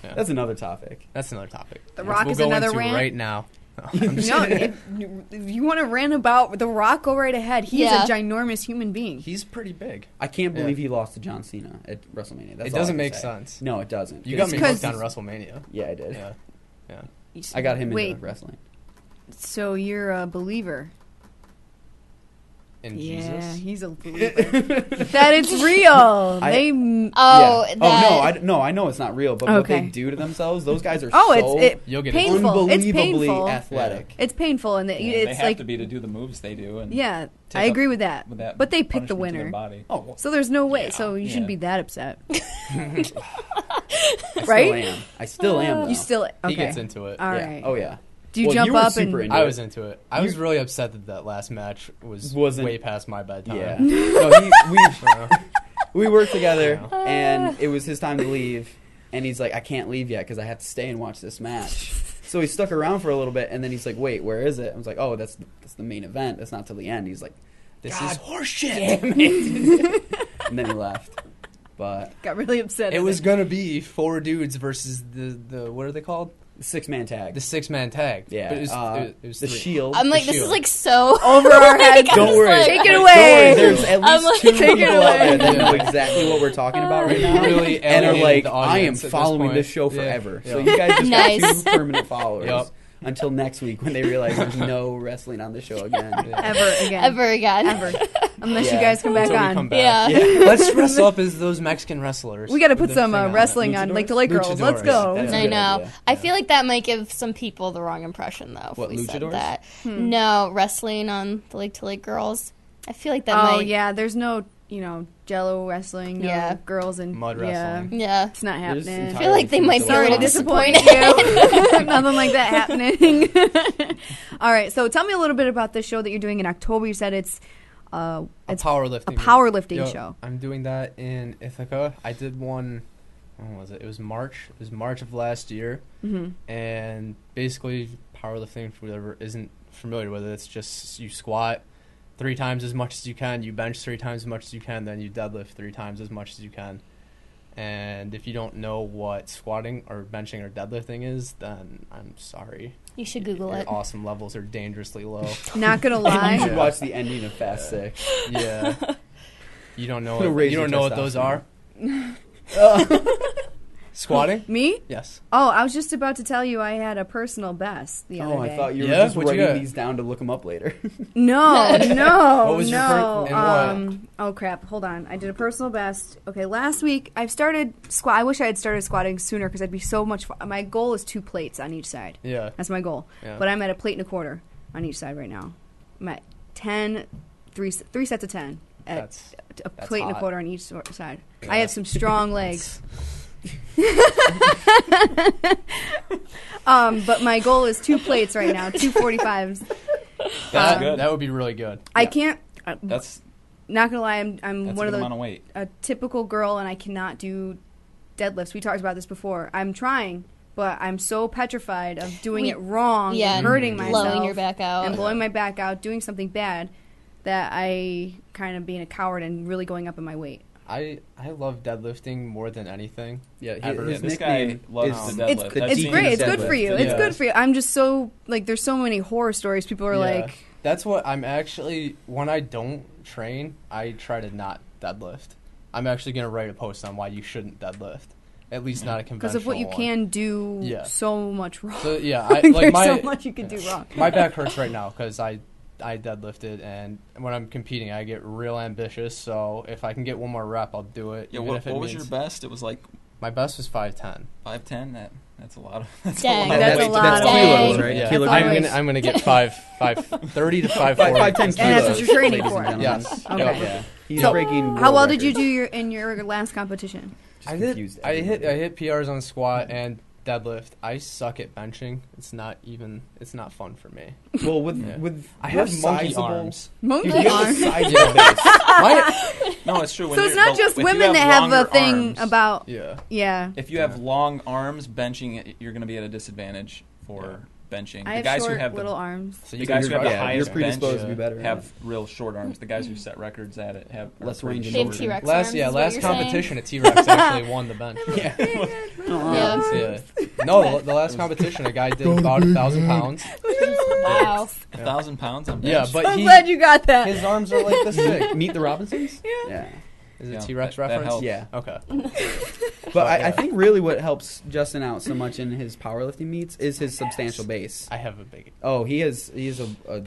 Speaker 3: Yeah.
Speaker 4: That's another topic.
Speaker 3: That's another topic.
Speaker 1: The
Speaker 3: which
Speaker 1: Rock
Speaker 3: we'll
Speaker 1: is
Speaker 3: go
Speaker 1: another
Speaker 3: into
Speaker 1: rant?
Speaker 3: right now. No, I'm just
Speaker 1: No,
Speaker 3: kidding.
Speaker 1: if you want to rant about The Rock, go right ahead. He's
Speaker 2: Yeah.
Speaker 1: a ginormous human being.
Speaker 3: He's pretty big.
Speaker 4: I can't
Speaker 3: Yeah.
Speaker 4: believe he lost to John Cena at WrestleMania. That's
Speaker 3: It
Speaker 4: all I
Speaker 3: doesn't
Speaker 4: can
Speaker 3: make
Speaker 4: say.
Speaker 3: sense.
Speaker 4: No, it doesn't.
Speaker 3: You got me
Speaker 1: Because-
Speaker 3: hooked on WrestleMania.
Speaker 4: Yeah, I did.
Speaker 3: Yeah.
Speaker 4: I got him
Speaker 1: Wait,
Speaker 4: into wrestling.
Speaker 1: so you're a believer?
Speaker 3: In
Speaker 1: Yeah,
Speaker 3: Jesus.
Speaker 1: he's a believer. That it's real.
Speaker 4: I-
Speaker 2: Oh,
Speaker 4: Yeah.
Speaker 2: that.
Speaker 4: I know it's not real, but what
Speaker 1: Okay.
Speaker 4: they do to themselves, those guys are
Speaker 1: Oh,
Speaker 4: so
Speaker 3: You'll get
Speaker 1: painful. It's
Speaker 4: unbelievably
Speaker 1: painful.
Speaker 4: athletic.
Speaker 1: It's painful, and
Speaker 5: Yeah,
Speaker 1: it's
Speaker 5: they have
Speaker 1: like
Speaker 5: to be to do the moves they do. And
Speaker 1: yeah,
Speaker 5: take
Speaker 1: I
Speaker 5: up
Speaker 1: agree with that.
Speaker 5: with that
Speaker 1: But they pick the
Speaker 5: punishment to their
Speaker 1: winner,
Speaker 5: body.
Speaker 4: Oh, well,
Speaker 1: so there's no way.
Speaker 3: Yeah.
Speaker 1: So you
Speaker 5: Yeah.
Speaker 1: shouldn't be that upset,
Speaker 4: I
Speaker 1: right?
Speaker 4: Still am. I still am. Though.
Speaker 1: You still okay?
Speaker 3: He gets into it.
Speaker 1: All
Speaker 4: Yeah.
Speaker 1: right.
Speaker 4: Oh yeah.
Speaker 1: Do you
Speaker 4: Well,
Speaker 1: jump
Speaker 4: were
Speaker 1: up
Speaker 4: super
Speaker 1: and?
Speaker 4: into
Speaker 3: I
Speaker 4: it.
Speaker 3: was into it. I was really upset that last match
Speaker 4: Wasn't-
Speaker 3: way past my bedtime.
Speaker 4: Yeah. No,
Speaker 3: Uh,
Speaker 4: we worked together,
Speaker 3: Yeah.
Speaker 4: and it was his time to leave, and he's like, I can't leave yet because I have to stay and watch this match. So he stuck around for a little bit, and then he's like, wait, where is it? I was like, oh, that's the main event. That's not till the end. He's like,
Speaker 3: this
Speaker 4: God
Speaker 3: is horseshit.
Speaker 4: damn it. And then he left. But
Speaker 1: Got really upset.
Speaker 3: It
Speaker 1: at
Speaker 3: was gonna be 4 dudes versus the what are they called?
Speaker 4: 6-man tag.
Speaker 3: The 6-man tag.
Speaker 4: Yeah.
Speaker 3: But it was
Speaker 4: the
Speaker 3: 3.
Speaker 4: Shield.
Speaker 2: I'm like,
Speaker 3: The
Speaker 2: this is
Speaker 3: Shield.
Speaker 2: like so
Speaker 1: over our heads.
Speaker 4: Don't worry.
Speaker 1: Take it
Speaker 4: Don't
Speaker 1: away.
Speaker 4: worry. There's at
Speaker 2: I'm
Speaker 4: least
Speaker 2: like,
Speaker 4: 2
Speaker 1: take it
Speaker 4: people out there that
Speaker 3: away.
Speaker 4: know exactly what we're talking about right now.
Speaker 3: Really
Speaker 4: and are
Speaker 3: alienated
Speaker 4: like,
Speaker 3: the
Speaker 4: I am
Speaker 3: audience at this
Speaker 4: following
Speaker 3: point.
Speaker 4: this show
Speaker 3: Yeah.
Speaker 4: forever.
Speaker 3: Yeah.
Speaker 4: So you guys just
Speaker 2: Nice.
Speaker 4: got 2 permanent followers.
Speaker 3: Yep.
Speaker 4: Until next week when they realize there's no wrestling on the show again.
Speaker 1: Ever again.
Speaker 2: ever again.
Speaker 1: Ever. Unless you
Speaker 4: Yeah.
Speaker 1: guys come back
Speaker 3: Until we
Speaker 1: on.
Speaker 3: come back.
Speaker 2: Yeah.
Speaker 3: Let's dress up as those Mexican wrestlers.
Speaker 1: We got to put
Speaker 3: with the
Speaker 1: some
Speaker 3: thing on it.
Speaker 1: wrestling on, like the Lake Girls.
Speaker 3: Luchadors.
Speaker 1: Let's go.
Speaker 4: That's a
Speaker 2: I
Speaker 4: good
Speaker 2: know.
Speaker 4: idea.
Speaker 2: I feel like that might give some people the wrong impression, though.
Speaker 4: What,
Speaker 2: if we said
Speaker 4: luchadors?
Speaker 2: that. No, wrestling on the Lake to Lake Girls. I feel like that
Speaker 1: Oh
Speaker 2: might.
Speaker 1: yeah, there's no Jello wrestling, no
Speaker 2: Yeah.
Speaker 1: girls and
Speaker 3: Mud
Speaker 1: yeah.
Speaker 3: wrestling.
Speaker 2: Yeah.
Speaker 1: It's not
Speaker 4: There's
Speaker 1: happening.
Speaker 2: I feel like they might be a
Speaker 1: Sorry to
Speaker 2: little
Speaker 1: disappoint
Speaker 2: disappointed.
Speaker 1: you. Nothing like that happening. All right, so tell me a little bit about this show that you're doing in October. You said it's
Speaker 3: A powerlifting.
Speaker 1: a powerlifting
Speaker 3: Yep.
Speaker 1: show.
Speaker 3: I'm doing that in Ithaca. I did one when was it? It was March. It was March of last year. And basically, powerlifting, for whoever isn't familiar with it, it's just you squat 3 times as much as you can, you bench 3 times as much as you can, then you deadlift 3 times as much as you can. And if you don't know what squatting or benching or deadlifting is, then I'm sorry.
Speaker 2: You should Google
Speaker 3: Your
Speaker 2: it.
Speaker 3: awesome levels are dangerously low.
Speaker 1: Not gonna
Speaker 4: You
Speaker 1: lie.
Speaker 4: should watch the ending of Fast 6.
Speaker 3: Yeah. You don't know
Speaker 4: It'll
Speaker 3: what,
Speaker 4: raise
Speaker 3: you don't
Speaker 4: your
Speaker 3: know what those are?
Speaker 4: testosterone.
Speaker 3: Squatting?
Speaker 1: Me?
Speaker 3: Yes.
Speaker 1: Oh, I was just about to tell you I had a personal best the other
Speaker 4: Oh,
Speaker 1: day.
Speaker 4: I thought you were
Speaker 3: Yeah?
Speaker 4: just
Speaker 3: What'd you
Speaker 4: writing
Speaker 3: get?
Speaker 4: these down to look them up later.
Speaker 1: No, no,
Speaker 3: What was your
Speaker 1: no.
Speaker 3: and
Speaker 1: Oh crap! Hold on. I did a personal best. Okay, last week I've started squat. I wish I had started squatting sooner because I'd be so much fun. My goal is 2 plates on each side.
Speaker 3: Yeah.
Speaker 1: That's my goal.
Speaker 3: Yeah.
Speaker 1: But I'm at a plate and a quarter on each side right now. I'm at 10, 3 sets of 10. At a
Speaker 3: that's
Speaker 1: plate and a
Speaker 3: hot.
Speaker 1: quarter on each side.
Speaker 3: Yeah.
Speaker 1: I have some strong legs. But my goal is 2 plates right now, 2 45s.
Speaker 3: That would be really good.
Speaker 1: I can't.
Speaker 5: That's
Speaker 1: Not gonna lie, I'm
Speaker 5: that's
Speaker 1: one
Speaker 5: a
Speaker 1: of
Speaker 5: good
Speaker 1: the
Speaker 5: amount of weight.
Speaker 1: a typical girl, and I cannot do deadlifts. We talked about this before. I'm trying, but I'm so petrified of doing it wrong, and hurting myself,
Speaker 2: blowing your back out,
Speaker 1: and blowing my back out, doing something bad, that I kind of being a coward and really going up in my weight.
Speaker 3: I love deadlifting more than anything.
Speaker 4: Yeah,
Speaker 3: Ever.
Speaker 4: his
Speaker 5: This guy
Speaker 4: nickname
Speaker 5: loves
Speaker 4: is
Speaker 5: the deadlift.
Speaker 1: It's
Speaker 4: Dean
Speaker 1: great. It's good
Speaker 4: deadlift.
Speaker 1: for you. It's
Speaker 3: Yeah.
Speaker 1: good for you. I'm just so like, there's so many horror stories. People are like,
Speaker 3: That's what I'm actually, when I don't train, I try to not deadlift. I'm actually going to write a post on why you shouldn't deadlift. At least not a conventional
Speaker 1: because of what you
Speaker 3: one.
Speaker 1: can do,
Speaker 3: Yeah.
Speaker 1: so much wrong.
Speaker 3: So, yeah, I,
Speaker 1: Like,
Speaker 3: like
Speaker 1: there's so
Speaker 3: my,
Speaker 1: much you can do wrong.
Speaker 3: my back hurts right now because I deadlifted, and when I'm competing, I get real ambitious. So if I can get one more rep, I'll do it.
Speaker 5: Yeah,
Speaker 3: even
Speaker 5: what
Speaker 3: if it
Speaker 5: was your
Speaker 3: means-
Speaker 5: best? It was like
Speaker 3: My best was 5'10".
Speaker 5: 5'10". That's a lot of. That's
Speaker 2: Dang.
Speaker 5: a lot of
Speaker 1: That's
Speaker 5: weight
Speaker 1: a
Speaker 5: to
Speaker 1: lot
Speaker 4: That's
Speaker 1: of
Speaker 5: lift.
Speaker 1: weight.
Speaker 4: kilos, right?
Speaker 3: Yeah,
Speaker 1: Kilograms.
Speaker 3: I'm gonna get 30 to 540.
Speaker 4: 5'10"
Speaker 1: And that's what you're training
Speaker 4: ladies
Speaker 1: for.
Speaker 4: and gentlemen.
Speaker 3: Yes.
Speaker 1: Okay.
Speaker 3: Yeah.
Speaker 4: Yeah. He's
Speaker 1: So,
Speaker 4: breaking
Speaker 1: How well
Speaker 4: world
Speaker 1: did you
Speaker 4: records.
Speaker 1: do in your last competition?
Speaker 4: Just
Speaker 3: I
Speaker 4: confused
Speaker 3: hit
Speaker 4: everybody.
Speaker 3: PRs on squat and deadlift. I suck at benching. It's not fun for me.
Speaker 4: Well, with
Speaker 3: Yeah.
Speaker 4: with
Speaker 3: I
Speaker 4: your
Speaker 3: have monkey
Speaker 4: sizable-
Speaker 3: arms.
Speaker 1: Monkey
Speaker 4: You have a
Speaker 1: arms.
Speaker 4: sizable base.
Speaker 5: No, it's true. When
Speaker 1: So it's
Speaker 5: you're-
Speaker 1: not just
Speaker 5: if you
Speaker 1: women that have a
Speaker 5: longer
Speaker 1: thing
Speaker 5: arms-
Speaker 1: about,
Speaker 3: Yeah.
Speaker 1: yeah.
Speaker 5: If you have long arms, benching, you're going to be at a disadvantage for benching.
Speaker 1: I
Speaker 5: the
Speaker 1: have
Speaker 5: guys
Speaker 1: short
Speaker 5: who have
Speaker 1: little
Speaker 5: the,
Speaker 1: arms.
Speaker 3: So
Speaker 5: the guys who have the
Speaker 4: yeah, you're
Speaker 5: highest bench
Speaker 4: predisposed to be better.
Speaker 5: have real short arms. The guys who set records at it have
Speaker 4: Less
Speaker 5: are pretty
Speaker 4: range and
Speaker 2: They have
Speaker 5: short.
Speaker 2: T-Rex
Speaker 3: last
Speaker 2: arms, is what
Speaker 3: last
Speaker 2: you're saying?
Speaker 3: competition at T-Rex actually won the bench.
Speaker 4: Yeah.
Speaker 2: Yeah.
Speaker 3: Yeah. No, the last competition a guy did about 1,000 pounds.
Speaker 2: Wow.
Speaker 5: 1,000 pounds on bench.
Speaker 3: Yeah, but
Speaker 1: I'm glad you got that.
Speaker 3: his arms are like this big.
Speaker 4: Meet the Robinsons? Yeah.
Speaker 3: Is it
Speaker 5: Yeah,
Speaker 3: T-Rex
Speaker 5: that
Speaker 3: reference?
Speaker 5: helps.
Speaker 4: Yeah.
Speaker 3: Okay.
Speaker 4: But
Speaker 3: yeah.
Speaker 4: I think really what helps Justin out so much in his powerlifting meets is his substantial base.
Speaker 3: I have a big.
Speaker 4: Oh, he is a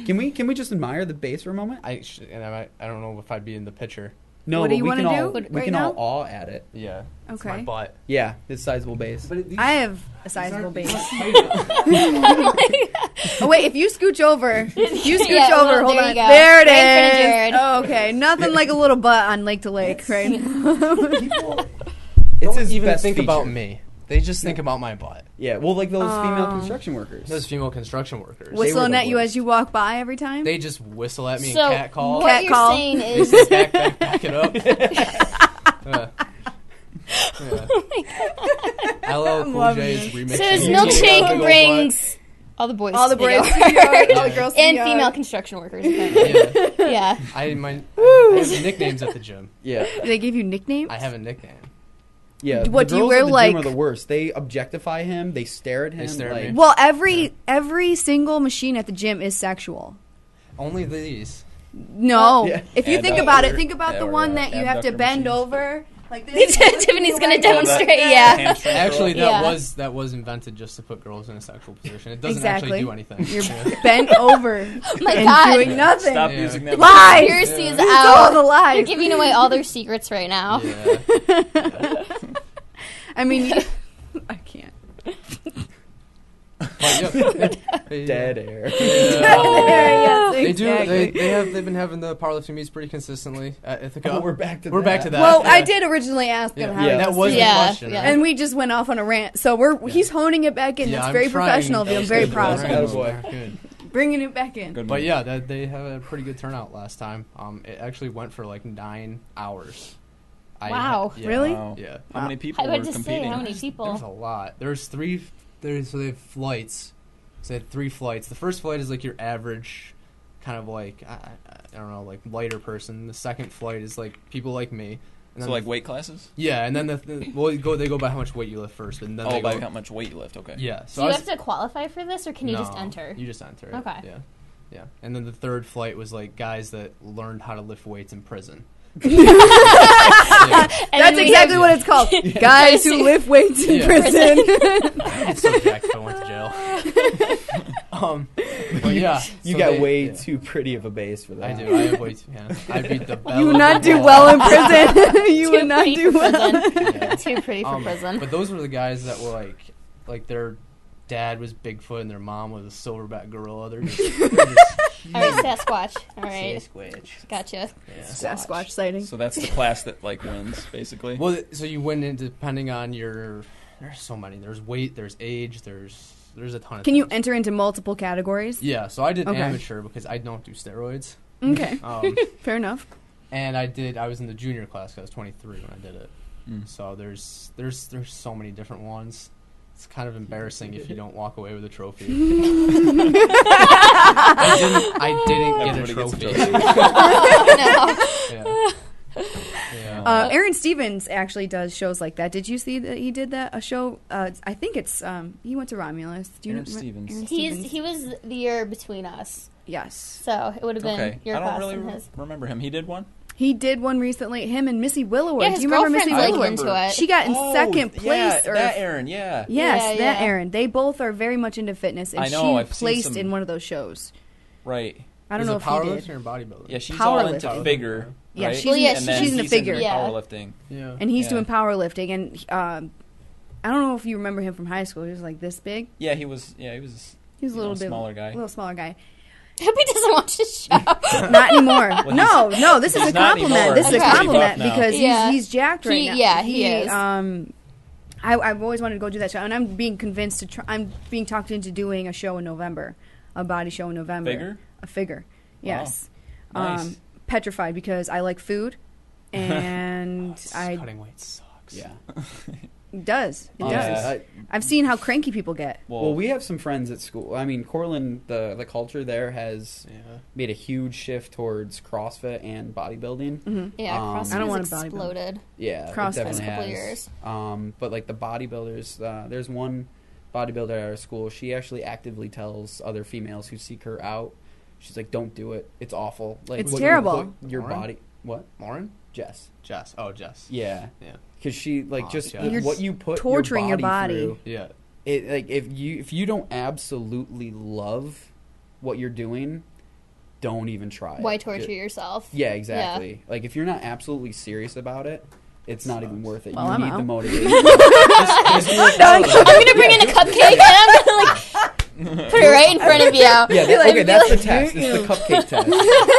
Speaker 4: Can we just admire the base for a moment?
Speaker 3: I don't know if I'd be in the picture.
Speaker 4: No,
Speaker 1: What do
Speaker 4: but
Speaker 1: you
Speaker 4: we
Speaker 1: wanna
Speaker 4: can
Speaker 1: do
Speaker 4: all we
Speaker 1: right
Speaker 4: can
Speaker 1: now?
Speaker 4: all awe at it.
Speaker 3: Yeah. It's
Speaker 1: Okay.
Speaker 3: my butt.
Speaker 4: Yeah, his sizable base.
Speaker 1: I have a sizable base. Oh wait, if you scooch over,
Speaker 2: Yeah,
Speaker 1: over.
Speaker 2: well,
Speaker 1: Hold
Speaker 2: there
Speaker 1: on,
Speaker 2: you go.
Speaker 1: there it
Speaker 2: Right in front of
Speaker 1: is.
Speaker 2: Jared.
Speaker 1: Oh, okay, nothing like a little butt on Lake to Lake, right?
Speaker 4: It's
Speaker 3: Don't
Speaker 4: his
Speaker 3: even
Speaker 4: best
Speaker 3: think about
Speaker 4: feature.
Speaker 3: me. They just think about my butt.
Speaker 4: Yeah, well, like those female construction workers.
Speaker 3: Those female construction workers.
Speaker 4: They were
Speaker 1: Whistling
Speaker 4: the
Speaker 1: at you
Speaker 4: worst.
Speaker 1: as you walk by every time.
Speaker 3: They just whistle at me
Speaker 2: So
Speaker 3: and cat call.
Speaker 2: what
Speaker 1: Cat
Speaker 2: you're
Speaker 1: call.
Speaker 2: saying
Speaker 3: They
Speaker 2: is
Speaker 3: say, back it up. Yeah. LL Cool
Speaker 1: loving
Speaker 3: J's
Speaker 1: this.
Speaker 3: remix.
Speaker 2: so his
Speaker 3: of
Speaker 2: milkshake
Speaker 3: Big Ol'
Speaker 2: brings all the boys,
Speaker 1: all the boys,
Speaker 2: together.
Speaker 1: all the girls,
Speaker 2: and
Speaker 1: together.
Speaker 2: female construction workers. Apparently.
Speaker 3: Butt. Yeah.
Speaker 2: Yeah.
Speaker 3: I have nicknames at the gym.
Speaker 4: Yeah,
Speaker 1: Do they give you nicknames?
Speaker 3: I have a nickname.
Speaker 4: yeah.
Speaker 1: What,
Speaker 4: the
Speaker 1: do you
Speaker 4: girls
Speaker 1: wear,
Speaker 4: at the
Speaker 1: like-
Speaker 4: gym are the worst. They objectify him. They stare at him.
Speaker 3: They stare at
Speaker 4: like,
Speaker 3: me.
Speaker 1: Well, every single machine at the gym is sexual.
Speaker 3: Only these.
Speaker 1: No,
Speaker 4: Yeah.
Speaker 1: if you think
Speaker 5: Adductor.
Speaker 1: about it, think about
Speaker 5: Yeah,
Speaker 1: the
Speaker 5: or,
Speaker 1: one that you have to
Speaker 5: abductor
Speaker 1: bend
Speaker 5: machines.
Speaker 1: over like this.
Speaker 2: Tiffany's gonna
Speaker 1: Right.
Speaker 2: demonstrate. Yeah.
Speaker 5: Hamstring
Speaker 3: Actually,
Speaker 5: curl.
Speaker 3: that was invented just to put girls in a sexual position. It doesn't
Speaker 1: Exactly.
Speaker 3: actually do anything.
Speaker 1: You're
Speaker 3: Yeah.
Speaker 1: bent over
Speaker 2: Oh my
Speaker 1: and
Speaker 2: God.
Speaker 1: doing nothing.
Speaker 5: Stop
Speaker 3: Yeah.
Speaker 5: using that.
Speaker 1: Lies.
Speaker 2: Conspiracy is
Speaker 1: It's all
Speaker 2: out.
Speaker 1: the lies.
Speaker 2: You're giving away all their secrets right now.
Speaker 3: Yeah.
Speaker 1: I mean, I can't.
Speaker 3: But, yeah.
Speaker 4: dead air.
Speaker 3: Yeah.
Speaker 1: Yes,
Speaker 3: They do.
Speaker 1: exactly.
Speaker 3: They've been having the powerlifting meets pretty consistently at Ithaca.
Speaker 4: Oh, we're back to
Speaker 3: We're
Speaker 4: that.
Speaker 3: back to that.
Speaker 1: Well,
Speaker 3: Yeah.
Speaker 1: I did originally ask him
Speaker 3: Yeah.
Speaker 1: how
Speaker 4: Yeah.
Speaker 1: he
Speaker 3: That was
Speaker 2: Yeah,
Speaker 3: the question.
Speaker 2: yeah.
Speaker 3: Right?
Speaker 1: and we just went off on a rant. So he's honing it back in.
Speaker 3: Yeah,
Speaker 1: That's
Speaker 3: I'm
Speaker 1: very
Speaker 3: trying.
Speaker 1: professional of you. I'm
Speaker 3: That's
Speaker 1: very
Speaker 3: good.
Speaker 1: proud.
Speaker 3: Right.
Speaker 4: Atta boy.
Speaker 3: Good.
Speaker 1: Bringing it back in.
Speaker 5: Good
Speaker 3: But
Speaker 5: move.
Speaker 3: yeah, they have a pretty good turnout last time. It actually went for like 9 hours.
Speaker 2: Wow.
Speaker 1: Really?
Speaker 5: Wow.
Speaker 3: Yeah.
Speaker 5: How many people
Speaker 2: I
Speaker 5: were
Speaker 2: would just say,
Speaker 5: competing?
Speaker 2: how many people?
Speaker 3: There's a lot. There's three. So they have flights. So they had 3 flights. The first flight is like your average, kind of like I don't know, like lighter person. The second flight is like people like me. And
Speaker 5: So
Speaker 3: then
Speaker 5: like weight classes?
Speaker 3: yeah, and then they go by how much weight you lift first, and then
Speaker 5: Oh,
Speaker 3: they
Speaker 5: by
Speaker 3: go,
Speaker 5: how much weight you lift. Okay.
Speaker 3: yeah.
Speaker 2: So you have to qualify for this, or can you just
Speaker 3: No,
Speaker 2: enter?
Speaker 3: You just enter. It.
Speaker 2: Okay.
Speaker 3: Yeah. Yeah. And then the third flight was like guys that learned how to lift weights in prison.
Speaker 2: And
Speaker 1: That's
Speaker 2: then we
Speaker 1: exactly
Speaker 2: have-
Speaker 1: what it's called. Guys who lift weights in
Speaker 3: Yeah.
Speaker 1: prison.
Speaker 3: I'm so jacked if I went to jail. But yeah,
Speaker 4: You
Speaker 3: so
Speaker 4: got
Speaker 3: they-
Speaker 4: way
Speaker 3: yeah.
Speaker 4: too pretty of a base for that.
Speaker 3: I do. I have way too. Yeah. I beat the.
Speaker 1: You would not do well in prison. You would not
Speaker 2: pretty
Speaker 1: do
Speaker 2: for
Speaker 1: well.
Speaker 2: prison.
Speaker 3: Yeah.
Speaker 2: Too pretty for prison.
Speaker 3: But those were the guys that were like their dad was Bigfoot and their mom was a silverback gorilla. They're just
Speaker 2: All right, Sasquatch. All right,
Speaker 3: Sasquatch.
Speaker 2: gotcha.
Speaker 3: Yeah.
Speaker 1: Sasquatch sighting.
Speaker 5: So that's the class that like wins, basically.
Speaker 3: Well, so you win in depending on your. There's so many. There's weight. There's age. There's a ton of.
Speaker 1: Can you
Speaker 3: things.
Speaker 1: enter into multiple categories?
Speaker 3: Yeah. So I did
Speaker 1: Okay.
Speaker 3: amateur because I don't do steroids.
Speaker 1: Okay, fair enough.
Speaker 3: And I was in the junior class 'cause I was 23 when I did it.
Speaker 5: Mm.
Speaker 3: So there's so many different ones. It's kind of embarrassing if you don't walk away with a trophy. I didn't get a
Speaker 5: Everybody
Speaker 3: trophy.
Speaker 5: gets a
Speaker 2: No.
Speaker 3: Yeah.
Speaker 1: Aaron Stevens actually does shows like that. Did you see that he did that? A show, I think it's, he went to Romulus. Do you
Speaker 5: Aaron
Speaker 1: know
Speaker 5: Stevens.
Speaker 1: Aaron Stevens?
Speaker 2: He was the year between us,
Speaker 1: Yes.
Speaker 2: so it would have been
Speaker 5: Okay.
Speaker 2: your
Speaker 5: I don't
Speaker 2: class
Speaker 5: really
Speaker 2: and his.
Speaker 5: remember him. He did one?
Speaker 1: He did one recently, him and Missy Willoward.
Speaker 2: Yeah,
Speaker 1: Do
Speaker 2: his
Speaker 1: you remember
Speaker 2: girlfriend's
Speaker 1: Missy
Speaker 2: like
Speaker 1: Willoward?
Speaker 2: into it.
Speaker 1: She got in second place.
Speaker 5: Yeah,
Speaker 1: or
Speaker 5: that Aaron, yeah.
Speaker 1: Yes,
Speaker 2: Yeah,
Speaker 1: that
Speaker 2: yeah.
Speaker 1: Aaron. They both are very much into fitness, and
Speaker 5: I know,
Speaker 1: she
Speaker 5: I've seen
Speaker 1: placed
Speaker 5: some-
Speaker 1: in one of those shows.
Speaker 5: Right.
Speaker 1: I don't
Speaker 3: Is
Speaker 1: know
Speaker 3: it
Speaker 1: if he
Speaker 3: powerlifting
Speaker 1: did.
Speaker 3: or bodybuilding?
Speaker 5: Yeah, she's
Speaker 1: Powerlifting.
Speaker 5: all into figure.
Speaker 1: Yeah,
Speaker 5: right?
Speaker 1: she's
Speaker 2: Well, yeah,
Speaker 5: and then
Speaker 1: she's into
Speaker 5: he's
Speaker 1: figure.
Speaker 5: into
Speaker 2: Yeah.
Speaker 5: powerlifting.
Speaker 3: Yeah.
Speaker 1: And he's
Speaker 5: Yeah.
Speaker 1: doing powerlifting, and I don't know if you remember him from high school. He was like this big.
Speaker 5: Yeah, he was.
Speaker 1: He was a
Speaker 5: you know,
Speaker 1: little bit
Speaker 5: smaller guy.
Speaker 1: A little smaller guy.
Speaker 2: I hope he doesn't watch this show.
Speaker 1: Not anymore.
Speaker 5: Well,
Speaker 1: no. This is
Speaker 5: he's
Speaker 1: a
Speaker 5: not
Speaker 1: compliment.
Speaker 5: anymore.
Speaker 1: This is a
Speaker 2: He's pretty
Speaker 1: compliment
Speaker 5: buff now.
Speaker 1: because
Speaker 2: Yeah.
Speaker 1: he's jacked right
Speaker 2: He-
Speaker 1: now.
Speaker 2: yeah, he is.
Speaker 1: I've always wanted to go do that show, and I'm being convinced to try. I'm being talked into doing a show in November, a body show in November.
Speaker 5: Figure?
Speaker 1: A figure. Yes.
Speaker 5: Nice.
Speaker 1: Petrified because I like food, and
Speaker 3: Cutting weight sucks.
Speaker 4: Yeah.
Speaker 1: it does. It
Speaker 4: Honestly,
Speaker 1: does. I've seen how cranky people get.
Speaker 4: well, we have some friends at school. I mean, Cortland, the culture there has
Speaker 3: Yeah.
Speaker 4: made a huge shift towards CrossFit and bodybuilding.
Speaker 1: Mm-hmm.
Speaker 2: Yeah, CrossFit
Speaker 1: I don't
Speaker 2: has
Speaker 1: want to bodybuild.
Speaker 2: exploded.
Speaker 4: Yeah,
Speaker 1: CrossFit.
Speaker 4: it definitely
Speaker 2: Couple
Speaker 4: has.
Speaker 2: years.
Speaker 4: But like the bodybuilders, there's one bodybuilder at our school. She actually actively tells other females who seek her out. She's like, "Don't do it. It's awful. Like
Speaker 1: It's
Speaker 4: what you
Speaker 1: terrible."
Speaker 4: put your
Speaker 3: Lauren?
Speaker 4: body. What?
Speaker 3: Lauren?
Speaker 4: Jess.
Speaker 3: Jess. Oh, Jess.
Speaker 4: Yeah.
Speaker 3: Yeah.
Speaker 4: Because she like
Speaker 3: Oh,
Speaker 4: just
Speaker 3: Jess.
Speaker 1: You're
Speaker 4: what you put
Speaker 1: torturing your body.
Speaker 4: through,
Speaker 3: Yeah.
Speaker 4: it like if you don't absolutely love what you're doing, don't even try.
Speaker 2: Why
Speaker 4: it.
Speaker 2: torture yourself?
Speaker 4: Yeah, exactly. Like if you're not absolutely serious about it, it's not even worth it.
Speaker 1: Well,
Speaker 4: you
Speaker 1: I'm
Speaker 4: need
Speaker 1: out.
Speaker 4: the motivation.
Speaker 2: I'm gonna bring in a cupcake and I'm gonna like put it right in front of you.
Speaker 4: Yeah,
Speaker 2: Like,
Speaker 4: okay, that's the
Speaker 2: like-
Speaker 4: test. It's the cupcake test.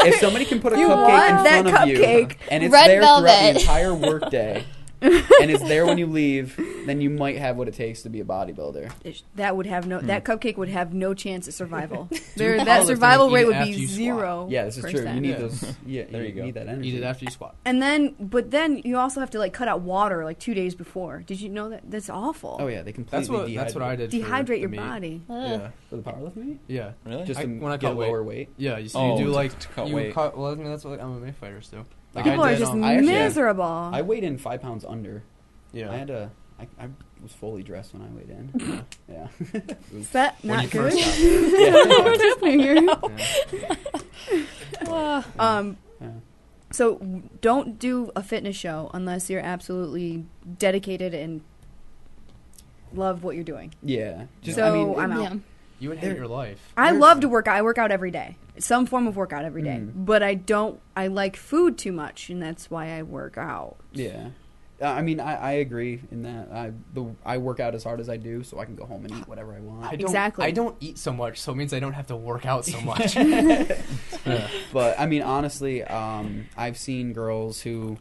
Speaker 4: If somebody can put a
Speaker 1: You
Speaker 4: cupcake
Speaker 1: want
Speaker 4: in
Speaker 1: that
Speaker 4: front of you,
Speaker 1: cupcake.
Speaker 4: and it's
Speaker 2: Red
Speaker 4: there throughout the
Speaker 2: velvet.
Speaker 4: entire workday, and it's there when you leave, then you might have what it takes to be a bodybuilder.
Speaker 1: That would have no.
Speaker 4: Hmm.
Speaker 1: That cupcake would have no chance at survival.
Speaker 3: Do
Speaker 1: That
Speaker 3: powerlifting
Speaker 1: survival
Speaker 3: and eat
Speaker 1: rate
Speaker 3: it
Speaker 1: would
Speaker 3: after
Speaker 1: be
Speaker 3: you squat.
Speaker 1: 0.
Speaker 4: Yeah, this is true. You need
Speaker 3: Yeah.
Speaker 4: those. Yeah,
Speaker 5: There you go.
Speaker 4: need that energy.
Speaker 3: Eat it after you squat.
Speaker 1: And then you also have to like cut out water like 2 days before. Did you know that? That's awful.
Speaker 4: Oh yeah, they completely
Speaker 3: That's what I did.
Speaker 1: Dehydrate
Speaker 3: for
Speaker 1: your
Speaker 3: the meet.
Speaker 1: body.
Speaker 2: Ugh.
Speaker 3: Yeah.
Speaker 4: for the powerlifting meet.
Speaker 3: Yeah.
Speaker 5: Really?
Speaker 4: Just to
Speaker 3: when I
Speaker 4: get
Speaker 3: cut weight.
Speaker 4: lower weight.
Speaker 3: Yeah. You, so
Speaker 5: Oh,
Speaker 3: you do
Speaker 5: to-
Speaker 3: like
Speaker 5: to cut
Speaker 3: you
Speaker 5: weight.
Speaker 3: cut. Well, I mean that's what MMA fighters do. Like
Speaker 1: People
Speaker 3: I
Speaker 1: are
Speaker 3: did,
Speaker 1: just
Speaker 4: I actually-
Speaker 1: miserable.
Speaker 4: I weighed in 5 pounds under.
Speaker 3: yeah.
Speaker 4: I had a. I was fully dressed when I weighed in. Yeah.
Speaker 1: Is that
Speaker 3: When
Speaker 1: not
Speaker 3: you
Speaker 1: good?
Speaker 3: first got
Speaker 1: What's happening here?
Speaker 2: Ugh.
Speaker 4: Yeah.
Speaker 1: So don't do a fitness show unless you're absolutely dedicated and love what you're doing.
Speaker 4: Yeah. Just,
Speaker 1: So
Speaker 4: I mean,
Speaker 1: I'm out.
Speaker 2: Yeah.
Speaker 3: You would hate your life.
Speaker 1: I
Speaker 4: There's-
Speaker 1: love to work out. I work out every day. Some form of workout every day.
Speaker 4: Mm.
Speaker 1: But I like food too much, and that's why I work out.
Speaker 4: Yeah. I mean, I agree in that. I work out as hard as I do, so I can go home and eat whatever I want.
Speaker 1: Exactly.
Speaker 3: I don't eat so much, so it means I don't have to work out so much. Yeah.
Speaker 4: But I mean, honestly, I've seen girls who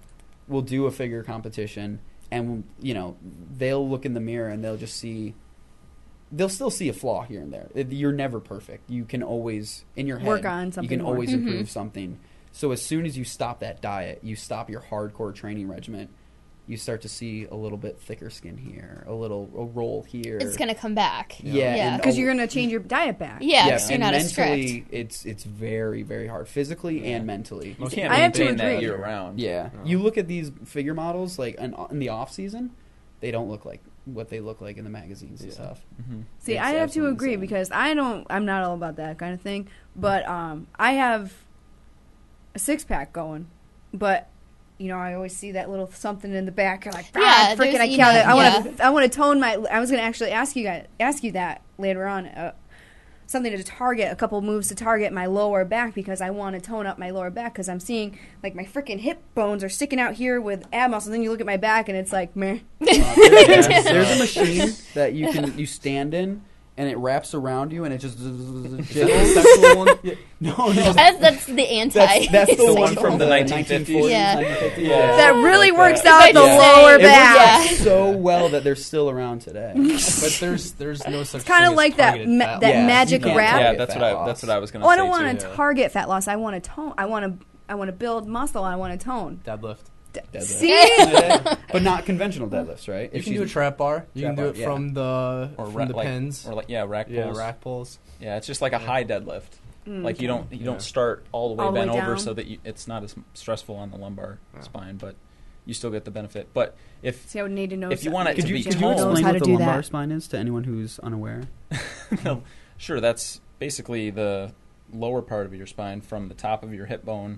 Speaker 4: will do a figure competition, and they'll look in the mirror and they'll still see a flaw here and there. You're never perfect. You can always in your head
Speaker 1: Work on
Speaker 4: You
Speaker 1: something
Speaker 4: can
Speaker 1: more.
Speaker 4: always
Speaker 2: Mhm.
Speaker 4: improve something. So as soon as you stop that diet, you stop your hardcore training regimen. you start to see a little bit thicker skin here, a roll here.
Speaker 2: It's going to come back.
Speaker 4: Yeah.
Speaker 1: Because you're going to change your diet back.
Speaker 2: Yeah, because you're not as
Speaker 4: mentally,
Speaker 2: strict.
Speaker 4: it's very, very hard, physically and mentally.
Speaker 5: You can't
Speaker 1: I have to
Speaker 5: maintain that
Speaker 1: agree.
Speaker 5: year round.
Speaker 4: Yeah. You look at these figure models, like, in the off-season, they don't look like what they look like in the magazines and stuff.
Speaker 5: Mm-hmm.
Speaker 1: See,
Speaker 4: It's
Speaker 1: I have to
Speaker 4: absolutely
Speaker 1: agree
Speaker 4: insane.
Speaker 1: because I'm not all about that kind of thing. But I have a 6-pack going, but you know, I always see that little something in the back. You're like,
Speaker 2: Yeah,
Speaker 1: freaking, I
Speaker 2: there's
Speaker 1: can't.
Speaker 2: even-
Speaker 1: I want to tone my. I was going to actually ask you that later on. Something to target, a couple moves to target my lower back because I want to tone up my lower back because I'm seeing like my freaking hip bones are sticking out here with ab muscles. And then you look at my back and it's like meh.
Speaker 4: There's a machine that you stand in, and it wraps around you, and it just jiggles.
Speaker 3: Sexual one?
Speaker 4: No,
Speaker 2: That's the anti.
Speaker 4: that's the one
Speaker 5: from the 1950s.
Speaker 2: Yeah.
Speaker 4: 1950s.
Speaker 1: That really
Speaker 5: like
Speaker 1: works
Speaker 5: that.
Speaker 1: out the
Speaker 2: Yeah.
Speaker 1: lower
Speaker 4: It
Speaker 1: back.
Speaker 4: works so well that they're still around today.
Speaker 3: But there's no such
Speaker 1: Kinda
Speaker 3: thing as
Speaker 1: like that
Speaker 3: targeted
Speaker 1: ma-
Speaker 3: fat
Speaker 1: that
Speaker 3: loss.
Speaker 1: magic
Speaker 4: you can't
Speaker 1: wrap.
Speaker 5: Yeah,
Speaker 4: target
Speaker 5: that's
Speaker 4: fat
Speaker 5: what
Speaker 4: loss.
Speaker 5: I was going to
Speaker 1: Oh,
Speaker 5: say.
Speaker 1: I don't want
Speaker 5: too.
Speaker 1: to target fat loss. I want to tone. I want to build muscle. I want to tone.
Speaker 3: Deadlift.
Speaker 4: Deadlift.
Speaker 1: See?
Speaker 4: But not conventional deadlifts, right?
Speaker 3: You
Speaker 4: If
Speaker 3: can
Speaker 4: she's-
Speaker 3: do a trap bar. You
Speaker 4: Trap
Speaker 3: can do
Speaker 4: bar,
Speaker 3: it
Speaker 4: yeah.
Speaker 3: from the
Speaker 5: like,
Speaker 3: pins.
Speaker 5: or like rack
Speaker 3: Yeah,
Speaker 5: pulls.
Speaker 3: rack pulls.
Speaker 5: Yeah, it's just like a high deadlift. Like you don't start all the way
Speaker 1: All the
Speaker 5: bent
Speaker 1: way
Speaker 5: over
Speaker 1: down.
Speaker 5: so that it's not as stressful on the lumbar spine, but you still get the benefit. But if
Speaker 1: See, I would need to know.
Speaker 5: If you want it
Speaker 4: Could
Speaker 5: to
Speaker 4: you
Speaker 5: be
Speaker 4: explain
Speaker 5: toned-
Speaker 1: knows how
Speaker 4: what
Speaker 1: to
Speaker 4: the
Speaker 1: do
Speaker 4: lumbar
Speaker 1: that.
Speaker 4: spine is to anyone who's unaware?
Speaker 5: sure, that's basically the lower part of your spine from the top of your hip bone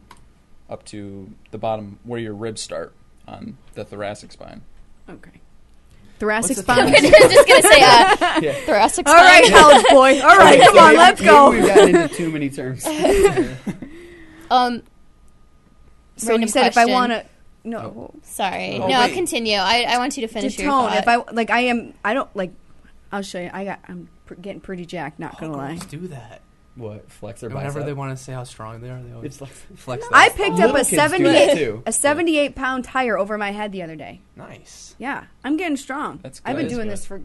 Speaker 5: up to the bottom where your ribs start on the thoracic spine.
Speaker 1: Okay. Thoracic
Speaker 3: What's the
Speaker 1: spine.
Speaker 2: I was just going to say thoracic
Speaker 1: All
Speaker 2: spine.
Speaker 1: right, college boy. All right, come on, let's go.
Speaker 4: Maybe we've gotten into too many terms.
Speaker 1: So
Speaker 2: Random
Speaker 1: you said if I
Speaker 2: question.
Speaker 1: want to, no,
Speaker 2: Sorry.
Speaker 3: Oh,
Speaker 2: no,
Speaker 3: wait.
Speaker 2: continue. I want you to
Speaker 1: to
Speaker 2: finish your
Speaker 1: tone.
Speaker 2: thought.
Speaker 1: If I like, I don't like. I'll show you. I'm getting pretty jacked. Not gonna lie.
Speaker 3: Girls do that.
Speaker 4: What? Flex their
Speaker 3: Whenever
Speaker 4: bicep?
Speaker 3: they want to say how strong they are, they always
Speaker 4: It's like
Speaker 3: flex.
Speaker 1: I
Speaker 3: that.
Speaker 1: picked
Speaker 4: Little
Speaker 1: up a
Speaker 4: kids do that too.
Speaker 1: 78-pound tire over my head the other day.
Speaker 3: Nice.
Speaker 1: Yeah, I'm getting strong.
Speaker 5: That's
Speaker 1: I've been
Speaker 5: good.
Speaker 1: doing
Speaker 3: That's
Speaker 1: this for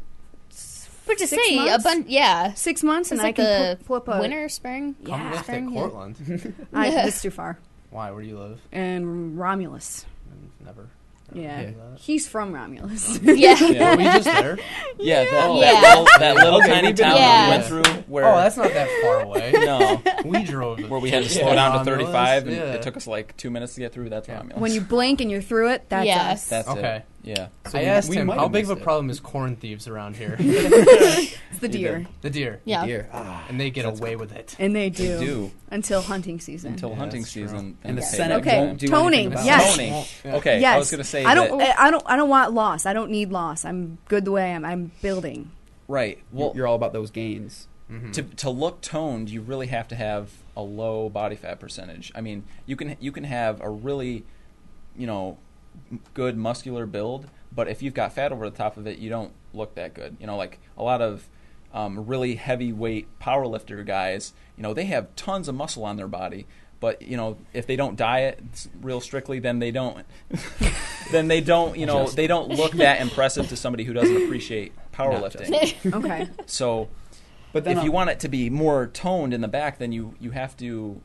Speaker 2: but to
Speaker 1: 6
Speaker 2: say
Speaker 1: months?
Speaker 2: 6
Speaker 1: months, and
Speaker 2: It's
Speaker 1: I
Speaker 2: like
Speaker 1: can
Speaker 2: a
Speaker 1: pull up a
Speaker 2: winter, spring.
Speaker 3: Come
Speaker 1: Yeah.
Speaker 3: with it,
Speaker 2: Spring, yeah.
Speaker 3: Cortland.
Speaker 1: That's too far.
Speaker 3: Why? Where do you live?
Speaker 1: And Romulus.
Speaker 3: Never.
Speaker 1: Yeah.
Speaker 3: do that.
Speaker 1: He's from Romulus.
Speaker 2: Yeah.
Speaker 3: Were we just there?
Speaker 5: Yeah,
Speaker 2: Yeah.
Speaker 5: that little
Speaker 3: Okay,
Speaker 5: tiny
Speaker 3: we've been
Speaker 5: town
Speaker 2: there.
Speaker 5: we went through where
Speaker 3: Oh, that's not that far away.
Speaker 5: no,
Speaker 3: We drove.
Speaker 5: where we had to slow
Speaker 3: Yeah.
Speaker 5: down to
Speaker 3: Romulus,
Speaker 5: 35 and
Speaker 3: yeah.
Speaker 5: it took us like 2 minutes to get through. That's Romulus.
Speaker 1: When you blink and you're through it, that's
Speaker 2: Yeah.
Speaker 1: us.
Speaker 5: That's
Speaker 3: Okay.
Speaker 5: it. Yeah.
Speaker 4: So
Speaker 3: I asked
Speaker 4: we
Speaker 3: him,
Speaker 4: might
Speaker 3: how
Speaker 4: have
Speaker 3: big of a
Speaker 4: missed it.
Speaker 3: problem is corn thieves around here?
Speaker 1: It's the deer.
Speaker 3: The deer.
Speaker 2: Yeah.
Speaker 4: Deer.
Speaker 3: And they get away with it.
Speaker 1: And they do.
Speaker 5: They do
Speaker 1: Until hunting season.
Speaker 5: until
Speaker 4: Yeah,
Speaker 5: hunting
Speaker 4: that's true.
Speaker 5: season.
Speaker 4: And the
Speaker 5: they
Speaker 4: Senate
Speaker 1: Okay,
Speaker 4: won't do
Speaker 1: toning,
Speaker 4: anything about
Speaker 1: yes.
Speaker 5: Toning.
Speaker 3: Yeah.
Speaker 5: Okay,
Speaker 1: Yes.
Speaker 5: I was going to say
Speaker 1: I
Speaker 5: that.
Speaker 1: don't want loss. I don't need loss. I'm good the way I am. I'm building.
Speaker 5: Right.
Speaker 4: Well,
Speaker 5: Well,
Speaker 4: you're all about those gains.
Speaker 3: Mm-hmm.
Speaker 5: to look toned, you really have to have a low body fat percentage. I mean, you can have a really, good muscular build, but if you've got fat over the top of it, you don't look that good. Like a lot of really heavyweight powerlifter guys, they have tons of muscle on their body, but if they don't diet real strictly, then they don't they don't look that impressive to somebody who doesn't appreciate powerlifting.
Speaker 1: Okay.
Speaker 5: So
Speaker 4: But then
Speaker 5: if you want it to be more toned in the back, then you have to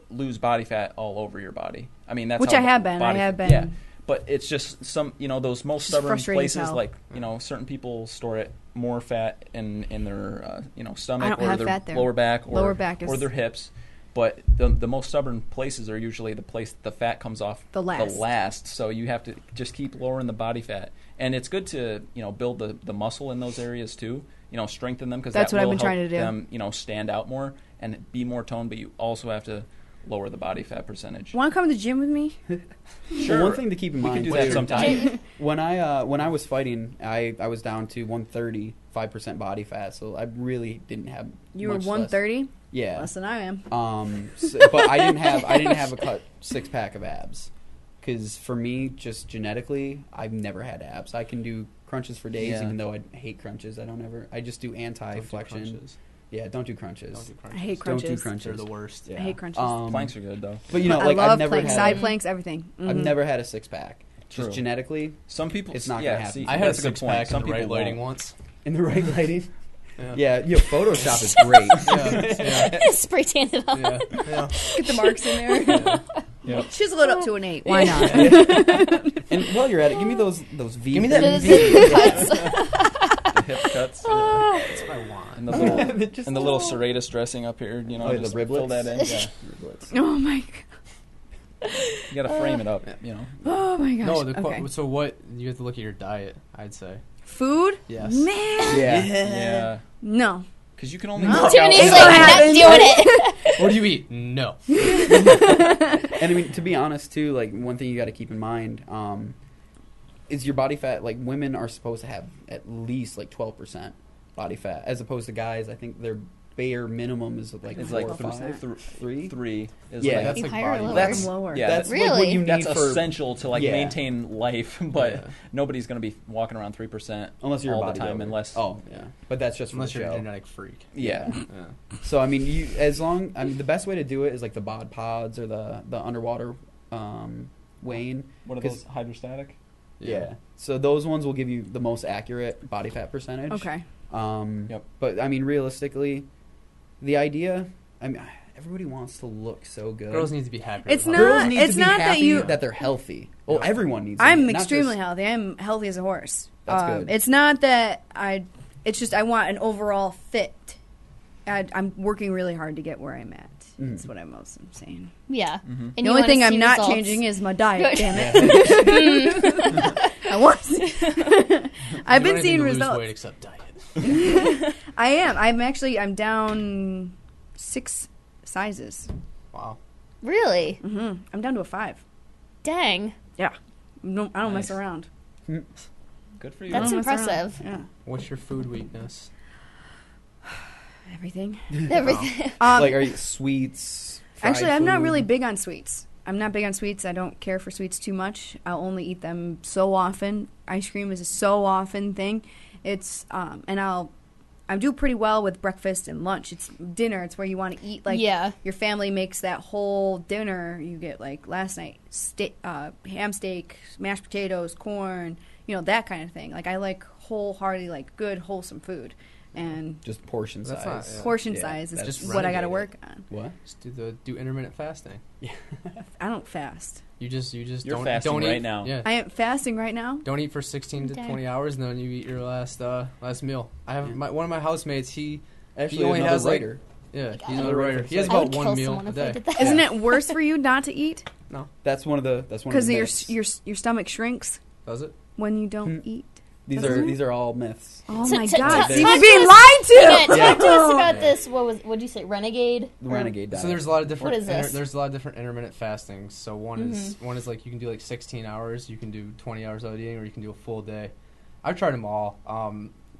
Speaker 5: lose body fat all over your body. I mean, that's
Speaker 1: Which
Speaker 5: how
Speaker 1: I have been.
Speaker 5: body
Speaker 1: I have
Speaker 5: fat-
Speaker 1: been.
Speaker 5: Yeah, but it's just some those most
Speaker 1: It's
Speaker 5: stubborn
Speaker 1: frustrating as
Speaker 5: places,
Speaker 1: hell.
Speaker 5: like certain people store it more fat in their stomach
Speaker 1: don't
Speaker 5: or
Speaker 1: have
Speaker 5: their
Speaker 1: fat there.
Speaker 5: lower back or
Speaker 1: Lower back is-
Speaker 5: or their hips. But the most stubborn places are usually the place the fat comes off
Speaker 1: The last.
Speaker 5: So you have to just keep lowering the body fat, and it's good to build the muscle in those areas too. Strengthen them because
Speaker 1: That's
Speaker 5: that
Speaker 1: what I've
Speaker 5: will
Speaker 1: been trying
Speaker 5: help
Speaker 1: to do.
Speaker 5: them stand out more and be more toned. But you also have to lower the body fat percentage.
Speaker 1: Want to come to the gym with me?
Speaker 4: Well, one thing to keep in
Speaker 5: We
Speaker 4: mind
Speaker 5: can do that
Speaker 4: too,
Speaker 5: sometime.
Speaker 4: when I was fighting, I was down to 130, 5% body fat, so I really didn't have.
Speaker 1: You were
Speaker 4: much
Speaker 1: 130.
Speaker 4: Yeah.
Speaker 1: Less than I am.
Speaker 4: But I didn't have a cut 6-pack of abs, because for me, just genetically, I've never had abs. I can do crunches for days,
Speaker 5: Yeah.
Speaker 4: even though I hate crunches. I just do anti-flexion. Yeah, don't do crunches.
Speaker 3: Don't do
Speaker 1: I
Speaker 3: crunches.
Speaker 1: hate
Speaker 4: Don't
Speaker 1: crunches.
Speaker 4: do crunches.
Speaker 3: They're the worst.
Speaker 4: Yeah.
Speaker 1: I hate crunches.
Speaker 5: Planks are good though.
Speaker 4: But
Speaker 1: I
Speaker 4: like
Speaker 1: love
Speaker 4: I've never
Speaker 1: planks,
Speaker 4: had.
Speaker 1: side planks, everything.
Speaker 4: I've
Speaker 1: Mhm.
Speaker 4: never had a 6-pack.
Speaker 5: True.
Speaker 4: Just genetically,
Speaker 5: Some people,
Speaker 4: It's not
Speaker 5: yeah,
Speaker 4: gonna happen.
Speaker 5: see,
Speaker 3: I had a
Speaker 5: that's a good point.
Speaker 3: six-pack
Speaker 5: Some
Speaker 3: in the right
Speaker 5: people
Speaker 3: lighting
Speaker 5: won't.
Speaker 3: once.
Speaker 4: in the right lighting.
Speaker 3: Yeah.
Speaker 4: Yeah, Photoshop is great.
Speaker 3: Yeah.
Speaker 2: Spray tan it up.
Speaker 3: Yeah.
Speaker 1: Get the marks in there.
Speaker 3: Yeah.
Speaker 1: Chisel it up to an 8. Why not?
Speaker 4: And well, while you're at it, give me those V.
Speaker 3: Give me that
Speaker 2: Those
Speaker 3: V.
Speaker 2: cuts.
Speaker 5: The hip cuts.
Speaker 3: That's what I want.
Speaker 5: And the little, and the little serratus dressing up here, you know,
Speaker 4: Oh, the
Speaker 5: just
Speaker 4: riblets?
Speaker 5: fill that in. Yeah.
Speaker 1: Oh my god.
Speaker 5: You got to frame it up, you know.
Speaker 1: Oh my gosh.
Speaker 3: No,
Speaker 1: Okay.
Speaker 3: so what? You have to look at your diet, I'd say.
Speaker 1: Food?
Speaker 3: Yes.
Speaker 1: Man.
Speaker 5: Yeah.
Speaker 1: No.
Speaker 5: Because you can only
Speaker 1: No.
Speaker 5: work out.
Speaker 2: Tiffany's like, I'm not doing it.
Speaker 3: What do you eat? No.
Speaker 4: And I mean, to be honest, too, like one thing you got to keep in mind is your body fat. Like women are supposed to have at least like 12% body fat, as opposed to guys. I think their bare minimum is like
Speaker 5: It's
Speaker 4: 4
Speaker 5: like
Speaker 4: or 5, 3.
Speaker 5: 3 is
Speaker 4: Yeah.
Speaker 5: like,
Speaker 3: That's
Speaker 2: You
Speaker 3: like
Speaker 2: higher or
Speaker 3: body.
Speaker 2: lower?
Speaker 4: That's
Speaker 1: Lower.
Speaker 5: yeah,
Speaker 4: that's
Speaker 5: that's
Speaker 4: like what
Speaker 2: Really?
Speaker 4: you need
Speaker 5: that's
Speaker 4: for
Speaker 5: essential to like
Speaker 4: Yeah.
Speaker 5: maintain life, but
Speaker 4: Yeah.
Speaker 5: nobody's going to be walking around 3%
Speaker 4: unless you're
Speaker 5: all
Speaker 4: a
Speaker 5: the time,
Speaker 4: bodybuilder.
Speaker 5: unless
Speaker 4: yeah, but that's just for
Speaker 3: Unless
Speaker 4: the
Speaker 3: you're a
Speaker 4: show.
Speaker 3: genetic freak.
Speaker 4: Yeah.
Speaker 3: Yeah.
Speaker 4: So I mean, the best way to do it is like the bod pods or the underwater weighing.
Speaker 5: what are
Speaker 4: 'Cause-
Speaker 5: those hydrostatic?
Speaker 4: Yeah. So those ones will give you the most accurate body fat percentage.
Speaker 1: Okay.
Speaker 5: Yep.
Speaker 4: But I mean, realistically, the idea. I mean, everybody wants to look so good.
Speaker 3: Girls need to be happy.
Speaker 1: It's
Speaker 3: with
Speaker 1: not-
Speaker 3: how-
Speaker 4: Girls need
Speaker 1: it's
Speaker 4: to be
Speaker 1: not that
Speaker 4: happy
Speaker 1: you-
Speaker 4: that they're healthy. Oh,
Speaker 3: Yeah.
Speaker 4: everyone needs. to
Speaker 1: I'm
Speaker 4: be, not
Speaker 1: extremely
Speaker 4: just-
Speaker 1: healthy. I'm healthy as a horse.
Speaker 4: That's good.
Speaker 1: It's not that it's just I want an overall fit. I'm working really hard to get where I'm at. That's what I'm saying.
Speaker 2: Yeah.
Speaker 5: Mm-hmm.
Speaker 2: And
Speaker 1: The
Speaker 2: you
Speaker 1: only
Speaker 2: wanna
Speaker 1: thing I'm
Speaker 2: see
Speaker 1: not
Speaker 2: results.
Speaker 1: changing is my diet.
Speaker 2: Good.
Speaker 1: Damn it! I want. I've
Speaker 3: You
Speaker 1: been
Speaker 3: don't
Speaker 1: seeing
Speaker 3: need to lose
Speaker 1: results.
Speaker 3: weight except diet.
Speaker 1: I am. I'm down 6 sizes.
Speaker 3: Wow.
Speaker 2: Really?
Speaker 1: I'm down to a 5.
Speaker 2: Dang.
Speaker 1: Yeah. No, I don't mess
Speaker 5: Nice.
Speaker 1: around.
Speaker 5: Good for you.
Speaker 2: That's
Speaker 1: I don't mess around.
Speaker 2: impressive.
Speaker 1: Yeah.
Speaker 3: What's your food weakness?
Speaker 1: Everything.
Speaker 2: Everything.
Speaker 4: Like, are you sweets? fried
Speaker 1: Actually, I'm not
Speaker 4: food?
Speaker 1: really big on sweets. I'm not big on sweets. I don't care for sweets too much. I'll only eat them so often. Ice cream is a so often thing. It's and I do pretty well with breakfast and lunch. It's dinner. It's where you want to eat like
Speaker 2: Yeah.
Speaker 1: your family makes that whole dinner. You get like last night ham steak, mashed potatoes, corn, that kind of thing. Like I like wholeheartedly like good wholesome food. And
Speaker 4: Just portion
Speaker 3: That's
Speaker 4: size.
Speaker 3: not- yeah.
Speaker 1: portion
Speaker 4: Yeah,
Speaker 1: size is
Speaker 4: that's
Speaker 1: just what I got to
Speaker 3: renegade
Speaker 1: work on.
Speaker 4: What?
Speaker 3: Just do intermittent fasting.
Speaker 1: I don't fast.
Speaker 3: You just
Speaker 5: You're
Speaker 3: don't
Speaker 5: fasting
Speaker 3: don't
Speaker 5: right
Speaker 3: eat,
Speaker 5: now.
Speaker 3: Yeah.
Speaker 1: I am fasting right now.
Speaker 3: Don't eat for 16 to
Speaker 2: Dang.
Speaker 3: 20 hours, and then you eat your last meal. I have one of my housemates. He
Speaker 4: Actually,
Speaker 3: only
Speaker 4: another
Speaker 3: has like
Speaker 4: writer.
Speaker 3: he's
Speaker 2: I
Speaker 3: another writer. He has
Speaker 2: I would
Speaker 3: about
Speaker 2: kill
Speaker 3: one meal
Speaker 2: someone
Speaker 3: a
Speaker 2: if I
Speaker 3: day.
Speaker 2: did that.
Speaker 1: Isn't it worse for you not to eat?
Speaker 4: That's one of the.
Speaker 1: Because
Speaker 4: myths.
Speaker 1: your stomach shrinks
Speaker 3: Does it?
Speaker 1: when you don't eat.
Speaker 4: These are all myths.
Speaker 1: Oh
Speaker 2: So
Speaker 1: my
Speaker 2: t-
Speaker 1: God!
Speaker 2: t-
Speaker 1: See,
Speaker 2: talk
Speaker 1: we're
Speaker 2: to
Speaker 1: being
Speaker 2: us-
Speaker 1: lied to.
Speaker 2: Yeah, talk to us
Speaker 1: Oh.
Speaker 2: about this. What'd you say? Renegade?
Speaker 4: The renegade diet.
Speaker 3: So there's a lot of different.
Speaker 2: What is this?
Speaker 3: There's a lot of different intermittent fastings. So one is like you can do like 16 hours. You can do 20 hours without eating, or you can do a full day. I've tried them all.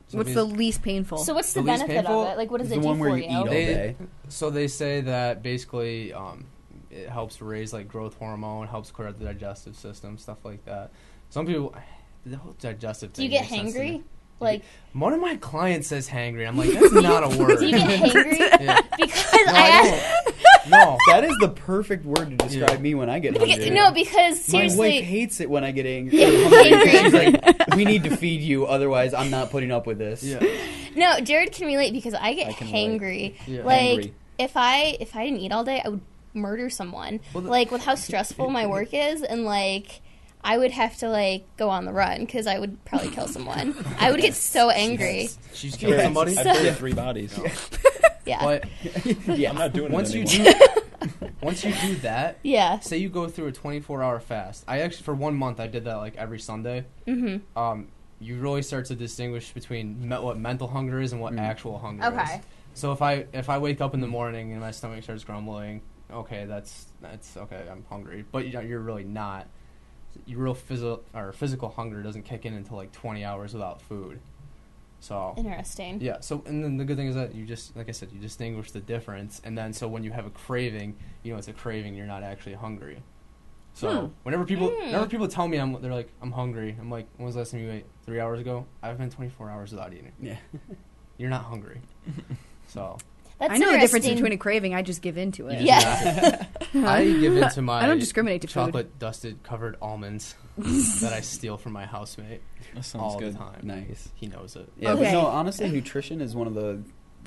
Speaker 3: So
Speaker 1: What's the least painful?
Speaker 2: So what's the
Speaker 3: The least
Speaker 2: benefit
Speaker 3: painful
Speaker 2: of it? Like, what does
Speaker 4: It's
Speaker 2: it
Speaker 4: the
Speaker 2: do
Speaker 4: one where
Speaker 2: for
Speaker 4: you eat all
Speaker 2: you?
Speaker 4: day.
Speaker 3: So they say that basically it helps raise like growth hormone, helps clear out the digestive system, stuff like that. Some people, the whole digestive
Speaker 2: Do you
Speaker 3: thing
Speaker 2: get
Speaker 3: makes sense to me.
Speaker 2: hangry? Like,
Speaker 3: One of my clients says hangry. I'm like, that's not a word.
Speaker 2: do you get hangry?
Speaker 3: Yeah.
Speaker 2: Because
Speaker 3: No,
Speaker 2: I
Speaker 3: I don't. No.
Speaker 4: That is the perfect word to describe me when I get hungry.
Speaker 2: no, because
Speaker 4: My wife
Speaker 2: seriously,
Speaker 4: hates it when I get angry.
Speaker 2: Yeah,
Speaker 4: hungry.
Speaker 2: angry.
Speaker 4: She's like, "We need to feed you, otherwise I'm not putting up with this."
Speaker 3: Yeah.
Speaker 2: no, Jared can relate because I get
Speaker 5: I can relate.
Speaker 2: hangry.
Speaker 3: Yeah.
Speaker 2: Like,
Speaker 5: Hangry.
Speaker 2: if I didn't eat all day, I would murder someone. Like with how stressful my work is, and like I would have to like go on the run because I would probably kill someone. I would get so angry.
Speaker 3: She's killed somebody.
Speaker 5: I buried 3 bodies.
Speaker 2: Yeah,
Speaker 3: But
Speaker 4: Yeah.
Speaker 5: I'm not doing
Speaker 3: once
Speaker 5: it
Speaker 3: you
Speaker 5: anymore.
Speaker 3: once you do that,
Speaker 2: yeah.
Speaker 3: say you go through a 24-hour fast. I actually for 1 month I did that like every Sunday.
Speaker 2: Mm-hmm.
Speaker 3: You really start to distinguish between what mental hunger is and what actual hunger is.
Speaker 2: Okay.
Speaker 3: So if I wake up in the morning and my stomach starts grumbling, okay, that's okay. I'm hungry, but you're really not. Your real physical hunger doesn't kick in until like 20 hours without food. So
Speaker 2: Interesting.
Speaker 3: yeah. So and then the good thing is that you just like I said, you distinguish the difference, and then so when you have a craving, it's a craving. You're not actually hungry. So whenever people tell me they're like I'm hungry, I'm like, when was the last time you ate? 3 hours ago? I've been 24 hours without eating.
Speaker 4: Yeah.
Speaker 3: You're not hungry. So
Speaker 2: That's
Speaker 1: I know the difference
Speaker 2: interesting.
Speaker 1: between a craving. I just give into it.
Speaker 2: Yeah.
Speaker 3: I give into my
Speaker 1: I don't discriminate to food.
Speaker 3: chocolate dusted covered almonds that I steal from my housemate
Speaker 5: That sounds
Speaker 3: all
Speaker 5: good.
Speaker 3: the time.
Speaker 4: Nice.
Speaker 3: He knows it.
Speaker 4: Yeah,
Speaker 1: Okay.
Speaker 4: but no, honestly, nutrition is one of the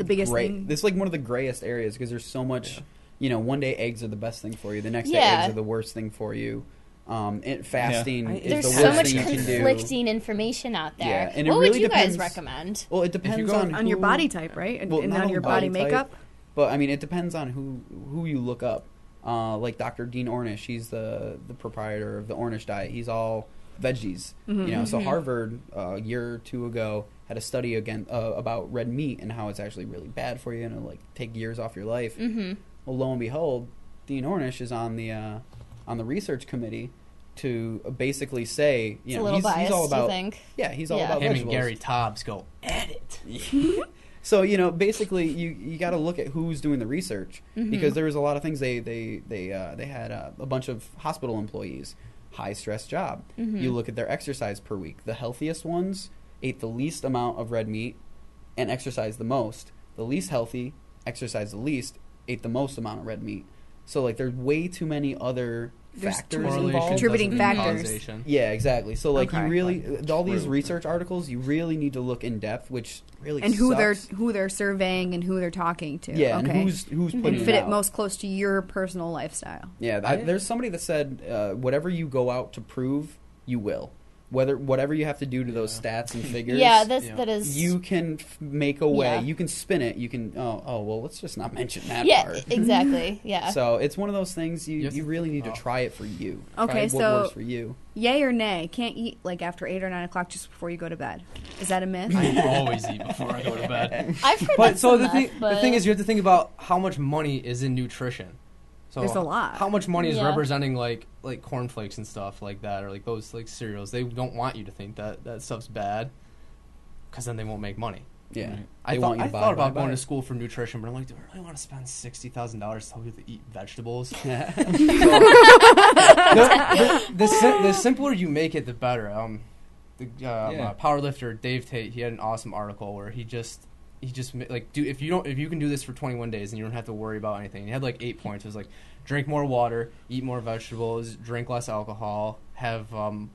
Speaker 1: biggest
Speaker 4: gray,
Speaker 1: thing.
Speaker 4: It's like one of the grayest areas because there's so much. One day eggs are the best thing for you. The next day
Speaker 2: Yeah.
Speaker 4: eggs are the worst thing for you. Fasting is
Speaker 2: There's
Speaker 4: the
Speaker 2: so
Speaker 4: worst
Speaker 2: much
Speaker 4: thing you can do.
Speaker 2: conflicting information out there.
Speaker 4: Yeah, and it
Speaker 2: what would
Speaker 4: really
Speaker 2: you
Speaker 4: depends-
Speaker 2: guys recommend?
Speaker 4: Well, it depends
Speaker 1: on your body type, right?
Speaker 4: Well,
Speaker 1: and
Speaker 4: not
Speaker 1: on your body
Speaker 4: type,
Speaker 1: makeup.
Speaker 4: But I mean, it depends on who you look up. Like Dr. Dean Ornish, he's the proprietor of the Ornish diet. He's all veggies, So Harvard a year or two ago had a study again about red meat and how it's actually really bad for you and it'll like take years off your life. Well, lo and behold, Dean Ornish is on the research committee to basically say,
Speaker 2: It's a little biased,
Speaker 4: he's all about,
Speaker 2: do you think?
Speaker 4: yeah, he's all about
Speaker 3: Him
Speaker 4: vegetables.
Speaker 3: and Gary Tobbs go at it.
Speaker 4: So basically, you got to look at who's doing the research because there was a lot of things they had a bunch of hospital employees, high stress job. You look at their exercise per week. The healthiest ones ate the least amount of red meat and exercised the most. The least healthy exercised the least, ate the most amount of red meat. So like there's way too many other factors involved.
Speaker 1: Contributing factors.
Speaker 3: Causation.
Speaker 4: Yeah, exactly. So like
Speaker 1: Okay.
Speaker 4: you really all these research articles, you really need to look in depth, which really
Speaker 1: And who
Speaker 4: sucks.
Speaker 1: they're surveying and who they're talking to.
Speaker 4: Yeah,
Speaker 1: okay.
Speaker 4: and who's putting
Speaker 1: and fit it
Speaker 4: out.
Speaker 1: most close to your personal lifestyle.
Speaker 4: Yeah, there's somebody that said whatever you go out to prove, you will. Whatever you have to do to those stats and figures.
Speaker 2: Yeah, that is.
Speaker 4: You can make a way.
Speaker 2: Yeah.
Speaker 4: You can spin it. You can. Well, let's just not mention that
Speaker 2: yeah,
Speaker 4: part.
Speaker 2: exactly. Yeah.
Speaker 4: So it's one of those things
Speaker 3: Yes.
Speaker 4: you really need to try it for you.
Speaker 1: Okay,
Speaker 4: try what
Speaker 1: so-
Speaker 4: works for you.
Speaker 1: Yay or nay? Can't eat like after 8 or 9 o'clock just before you go to bed. Is that a myth?
Speaker 3: I always eat before I go to bed.
Speaker 2: I've heard
Speaker 3: But
Speaker 2: that's
Speaker 3: so
Speaker 2: a
Speaker 3: the
Speaker 2: myth,
Speaker 3: thing is, you have to think about how much money is in nutrition. So
Speaker 1: There's a lot.
Speaker 3: How much money is
Speaker 2: Yeah.
Speaker 3: representing like cornflakes and stuff like that, or like those like cereals? They don't want you to think that stuff's bad, because then they won't make money.
Speaker 4: Yeah,
Speaker 3: I
Speaker 4: They
Speaker 3: thought,
Speaker 4: want you
Speaker 3: I
Speaker 4: to buy
Speaker 3: thought
Speaker 4: it,
Speaker 3: about
Speaker 4: buy
Speaker 3: going
Speaker 4: it.
Speaker 3: to school for nutrition, but I'm like, do I really want to spend $60,000 to tell people to eat vegetables? The simpler you make it, the better.
Speaker 5: Yeah.
Speaker 3: Powerlifter Dave Tate, he had an awesome article where he just like, if you can do this for 21 days and you don't have to worry about anything. He had like 8 points. It was like drink more water, eat more vegetables, drink less alcohol, have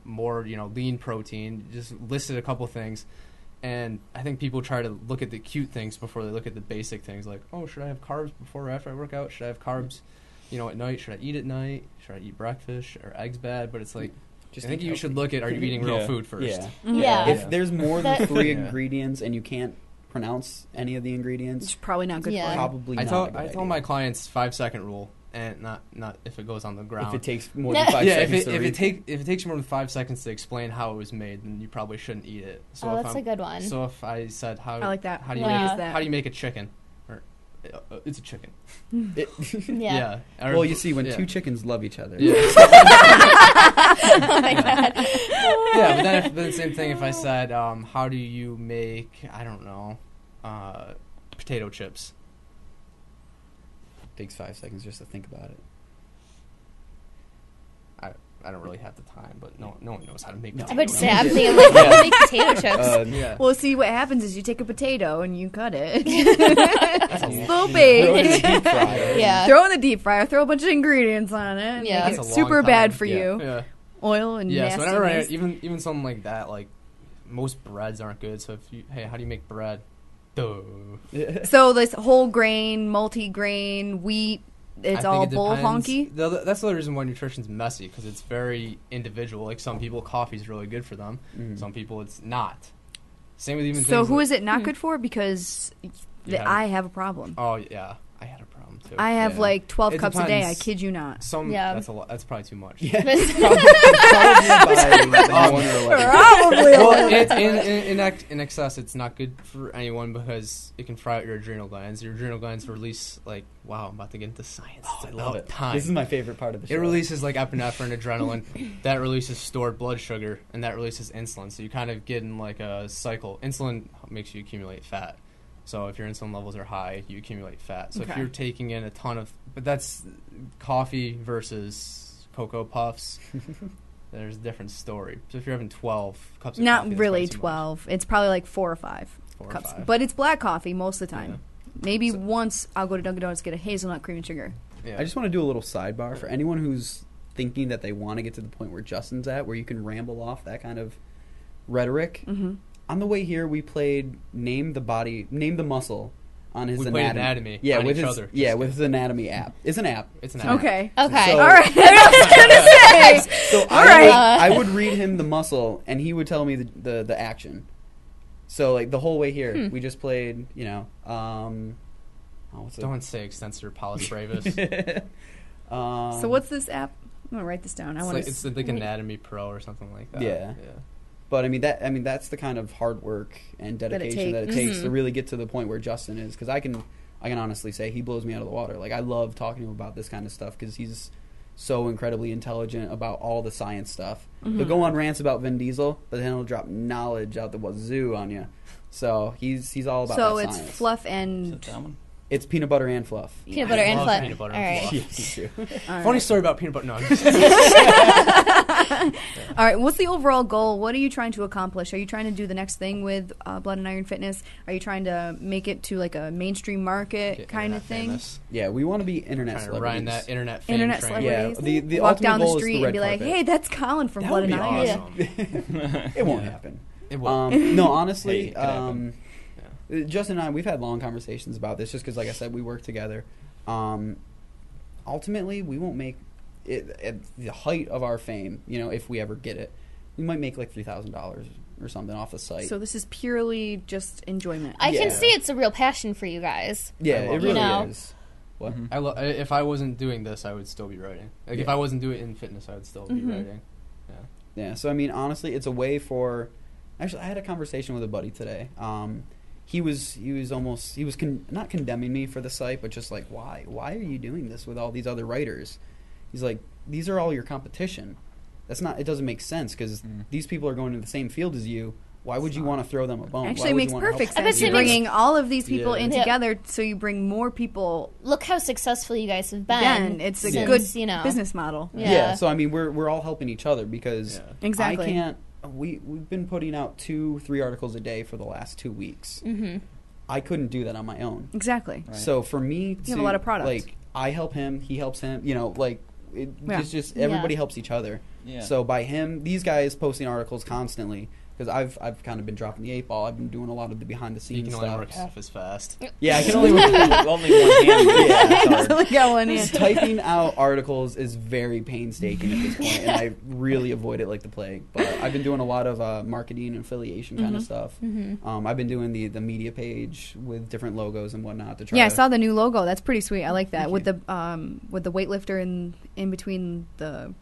Speaker 3: more lean protein. Just listed a couple things. And I think people try to look at the cute things before they look at the basic things, like, oh, should I have carbs before or after I work out? Should I have carbs, at night? Should I eat at night? Should I eat breakfast? Are eggs bad? But it's like, I think you should look at, are you eating real
Speaker 5: Yeah.
Speaker 3: food first?
Speaker 4: Yeah.
Speaker 2: Yeah.
Speaker 4: If there's more than
Speaker 2: That-
Speaker 4: 3
Speaker 5: Yeah.
Speaker 4: ingredients and you can't pronounce any of the
Speaker 1: It's
Speaker 4: ingredients,
Speaker 1: probably not good
Speaker 2: Yeah.
Speaker 1: for you.
Speaker 4: probably
Speaker 3: I
Speaker 4: not.
Speaker 3: tell
Speaker 4: a good
Speaker 3: I tell
Speaker 4: idea.
Speaker 3: my clients 5-second rule, and not if it goes on the ground.
Speaker 4: if it takes more than 5
Speaker 3: yeah,
Speaker 4: seconds
Speaker 3: if
Speaker 4: to read.
Speaker 3: it takes more than 5 seconds to explain how it was made, then you probably shouldn't eat it. So
Speaker 2: Oh,
Speaker 3: if
Speaker 2: that's
Speaker 3: I'm-
Speaker 2: a good one.
Speaker 3: So if I said how
Speaker 1: I like that.
Speaker 3: how do you
Speaker 2: Yeah.
Speaker 3: make
Speaker 1: Is that-
Speaker 3: how do you make a chicken? Or it's a chicken.
Speaker 2: Yeah.
Speaker 3: Or-
Speaker 4: Well, you see, when
Speaker 3: yeah.
Speaker 4: 2 chickens love each other.
Speaker 3: Yeah.
Speaker 2: Oh my god.
Speaker 3: Yeah, but then the same thing if I said, how do you make, I don't know, potato chips?
Speaker 4: Takes 5 seconds just to think about it.
Speaker 3: I don't really have the time, but no one knows how to make
Speaker 4: No.
Speaker 2: I'm
Speaker 3: potato
Speaker 2: about to say,
Speaker 3: chips.
Speaker 2: I'm thinking like, how to make potato chips.
Speaker 3: Yeah.
Speaker 1: Well, see, what happens is you take a potato and you cut it.
Speaker 3: That's a
Speaker 1: Little
Speaker 3: long-
Speaker 4: Throw it in
Speaker 1: big.
Speaker 4: the deep fryer.
Speaker 2: Yeah.
Speaker 1: Throw in the deep fryer, throw a bunch of ingredients on it.
Speaker 2: Yeah.
Speaker 1: Make
Speaker 3: That's
Speaker 1: it
Speaker 3: a long
Speaker 1: super
Speaker 3: time.
Speaker 1: bad for
Speaker 4: Yeah.
Speaker 1: you.
Speaker 3: Yeah.
Speaker 1: Oil and
Speaker 3: Yeah, so whenever
Speaker 1: nastiness.
Speaker 3: even something like that, like most breads aren't good. So how do you make bread? Duh.
Speaker 1: So this whole grain, multi-grain, wheat, it's
Speaker 3: I
Speaker 1: all
Speaker 3: think it
Speaker 1: bull
Speaker 3: depends.
Speaker 1: honky.
Speaker 3: That's the other reason why nutrition's messy, because it's very individual. Like some people, coffee's really good for them.
Speaker 4: Mm.
Speaker 3: Some people, it's not. Same with even
Speaker 1: So
Speaker 3: things
Speaker 1: who
Speaker 3: like,
Speaker 1: is it not good for? Because
Speaker 3: Yeah.
Speaker 1: I have a problem.
Speaker 3: Oh yeah, I had a problem too.
Speaker 1: I have
Speaker 4: Yeah.
Speaker 1: like 12
Speaker 3: It
Speaker 1: cups a day. I
Speaker 3: depends.
Speaker 1: kid you not.
Speaker 2: Yeah.
Speaker 3: That's a lot. That's probably too much.
Speaker 4: Yeah.
Speaker 1: Probably.
Speaker 3: Well, in excess, it's not good for anyone because it can fry out your adrenal glands. Your adrenal glands release wow, I'm about to get into science.
Speaker 4: I love it.
Speaker 3: Time.
Speaker 4: This is my favorite part of the show.
Speaker 3: It releases like epinephrine, adrenaline. That releases stored blood sugar, and that releases insulin. So you kind of get in like a cycle. Insulin makes you accumulate fat. So if your insulin levels are high, you accumulate fat. So if
Speaker 1: Okay.
Speaker 3: you're taking in a ton of, but that's coffee versus Cocoa Puffs. There's a different story. So if you're having 12 cups of
Speaker 1: Not
Speaker 3: coffee, that's
Speaker 1: really
Speaker 3: probably too much.
Speaker 1: 12. It's probably like 4 or 5
Speaker 3: 4 or
Speaker 1: cups.
Speaker 3: 5.
Speaker 1: But it's black coffee most of the time.
Speaker 3: Yeah.
Speaker 1: Maybe
Speaker 3: So-
Speaker 1: once I'll go to Dunkin' Donuts, get a hazelnut cream and sugar.
Speaker 3: Yeah.
Speaker 4: I just want to do a little sidebar for anyone who's thinking that they want to get to the point where Justin's at, where you can ramble off that kind of rhetoric.
Speaker 1: Mm-hmm.
Speaker 4: On the way here, we played Name the Muscle on his
Speaker 3: We played
Speaker 4: anatomy.
Speaker 3: anatomy
Speaker 4: Yeah,
Speaker 3: on
Speaker 4: with
Speaker 3: each
Speaker 4: his
Speaker 3: other.
Speaker 4: with his anatomy app. It's an app.
Speaker 3: It's an app.
Speaker 1: Okay.
Speaker 2: Okay.
Speaker 4: So-
Speaker 1: All right. I was gonna say.
Speaker 4: So
Speaker 1: right.
Speaker 4: I would read him the muscle, and he would tell me the action. So like the whole way here, we just played. What's it?
Speaker 3: Don't say extensor polys brevis.
Speaker 1: So what's this app? I'm gonna write this down. I want to.
Speaker 3: It's like Anatomy Pro or something like that.
Speaker 4: Yeah. But I mean that's the kind of hard work and dedication that it takes to really get to the point where Justin is. Because I can honestly say he blows me out of the water. Like I love talking to him about this kind of stuff because he's so incredibly intelligent about all the science stuff. He'll go on rants about Vin Diesel, but then he'll drop knowledge out the wazoo on you. So he's all about
Speaker 1: So
Speaker 4: that
Speaker 1: it's
Speaker 4: science.
Speaker 1: fluff
Speaker 5: Is
Speaker 1: and.
Speaker 5: it that one?
Speaker 4: It's peanut butter and fluff.
Speaker 2: Peanut butter and
Speaker 3: love
Speaker 2: fluff.
Speaker 3: peanut butter
Speaker 2: All
Speaker 3: and
Speaker 2: right.
Speaker 3: fluff.
Speaker 4: Me too.
Speaker 1: All
Speaker 3: Funny
Speaker 1: right.
Speaker 3: story about peanut butter. No.
Speaker 1: All right. What's the overall goal? What are you trying to accomplish? Are you trying to do the next thing with Blood and Iron Fitness? Are you trying to make it to like a mainstream market
Speaker 3: Get
Speaker 1: kind of
Speaker 3: internet
Speaker 1: thing?
Speaker 3: famous.
Speaker 4: Yeah, we want to be internet
Speaker 3: Trying to
Speaker 4: celebrities.
Speaker 3: ride that internet fame
Speaker 1: Internet
Speaker 3: train.
Speaker 1: celebrities.
Speaker 4: Yeah, the
Speaker 1: Walk
Speaker 4: ultimate
Speaker 1: down the
Speaker 4: goal is
Speaker 1: street
Speaker 4: the
Speaker 1: and
Speaker 4: red
Speaker 1: be like,
Speaker 4: carpet.
Speaker 1: "Hey, that's Colin from
Speaker 4: That
Speaker 1: Blood
Speaker 4: would
Speaker 1: and
Speaker 4: be
Speaker 1: Iron."
Speaker 3: Awesome.
Speaker 4: It won't happen.
Speaker 3: It will.
Speaker 4: No, honestly,
Speaker 5: Hey, it could happen.
Speaker 4: Justin and I, we've had long conversations about this just because, like I said, we work together. Ultimately, we won't make it at the height of our fame, if we ever get it. We might make like $3,000 or something off the site.
Speaker 1: So this is purely just enjoyment.
Speaker 2: I can
Speaker 4: Yeah.
Speaker 2: see it's a real passion for you guys.
Speaker 4: yeah,
Speaker 3: I
Speaker 4: it
Speaker 3: love
Speaker 4: really
Speaker 2: it.
Speaker 4: is. What?
Speaker 3: If I wasn't doing this, I would still be writing. Like if
Speaker 4: Yeah.
Speaker 3: I wasn't doing it in fitness, I would still be writing.
Speaker 4: Yeah, so I mean, honestly, it's a way for. Actually, I had a conversation with a buddy today. He was not condemning me for the site, but just like, why are you doing this with all these other writers? He's like, these are all your competition. It doesn't make sense because these people are going to the same field as you. Why would you want to throw them a bone?
Speaker 1: Actually,
Speaker 4: Why would
Speaker 1: makes
Speaker 4: you wanna
Speaker 1: perfect
Speaker 4: help
Speaker 2: I bet
Speaker 1: sense.
Speaker 2: you
Speaker 1: You're
Speaker 2: it makes-
Speaker 1: bringing all of these people in
Speaker 2: Yeah.
Speaker 1: together, so you bring more people.
Speaker 2: Look how successful you guys have been.
Speaker 1: Again, it's a
Speaker 2: since,
Speaker 1: good business model.
Speaker 2: Yeah.
Speaker 4: So I mean, we're all helping each other because
Speaker 1: Exactly.
Speaker 4: I can't. We've been putting out 2-3 articles a day for the last 2 weeks.
Speaker 2: Mm-hmm.
Speaker 4: I couldn't do that on my own.
Speaker 1: Exactly.
Speaker 5: Right.
Speaker 4: So for me,
Speaker 1: You have a lot of product.
Speaker 4: Like I help him, he helps him. It's just everybody
Speaker 2: Yeah.
Speaker 4: helps each other.
Speaker 5: Yeah.
Speaker 4: So by these guys posting articles constantly. Because I've kind of been dropping the 8 ball. I've been doing a lot of the behind the
Speaker 3: You
Speaker 4: scenes
Speaker 3: can only
Speaker 4: stuff.
Speaker 3: work half as fast.
Speaker 4: Yeah, I can only work.
Speaker 5: Only one hand.
Speaker 4: Yeah, it's hard.
Speaker 1: It's only got one hand.
Speaker 4: Typing out articles is very painstaking at this point, and I really avoid it like the plague. But I've been doing a lot of marketing and affiliation kind of stuff. I've been doing the media page with different logos and whatnot to try.
Speaker 1: Yeah, I
Speaker 4: to,
Speaker 1: saw the new logo. That's pretty sweet. I like that
Speaker 4: Thank
Speaker 1: with the weightlifter in between the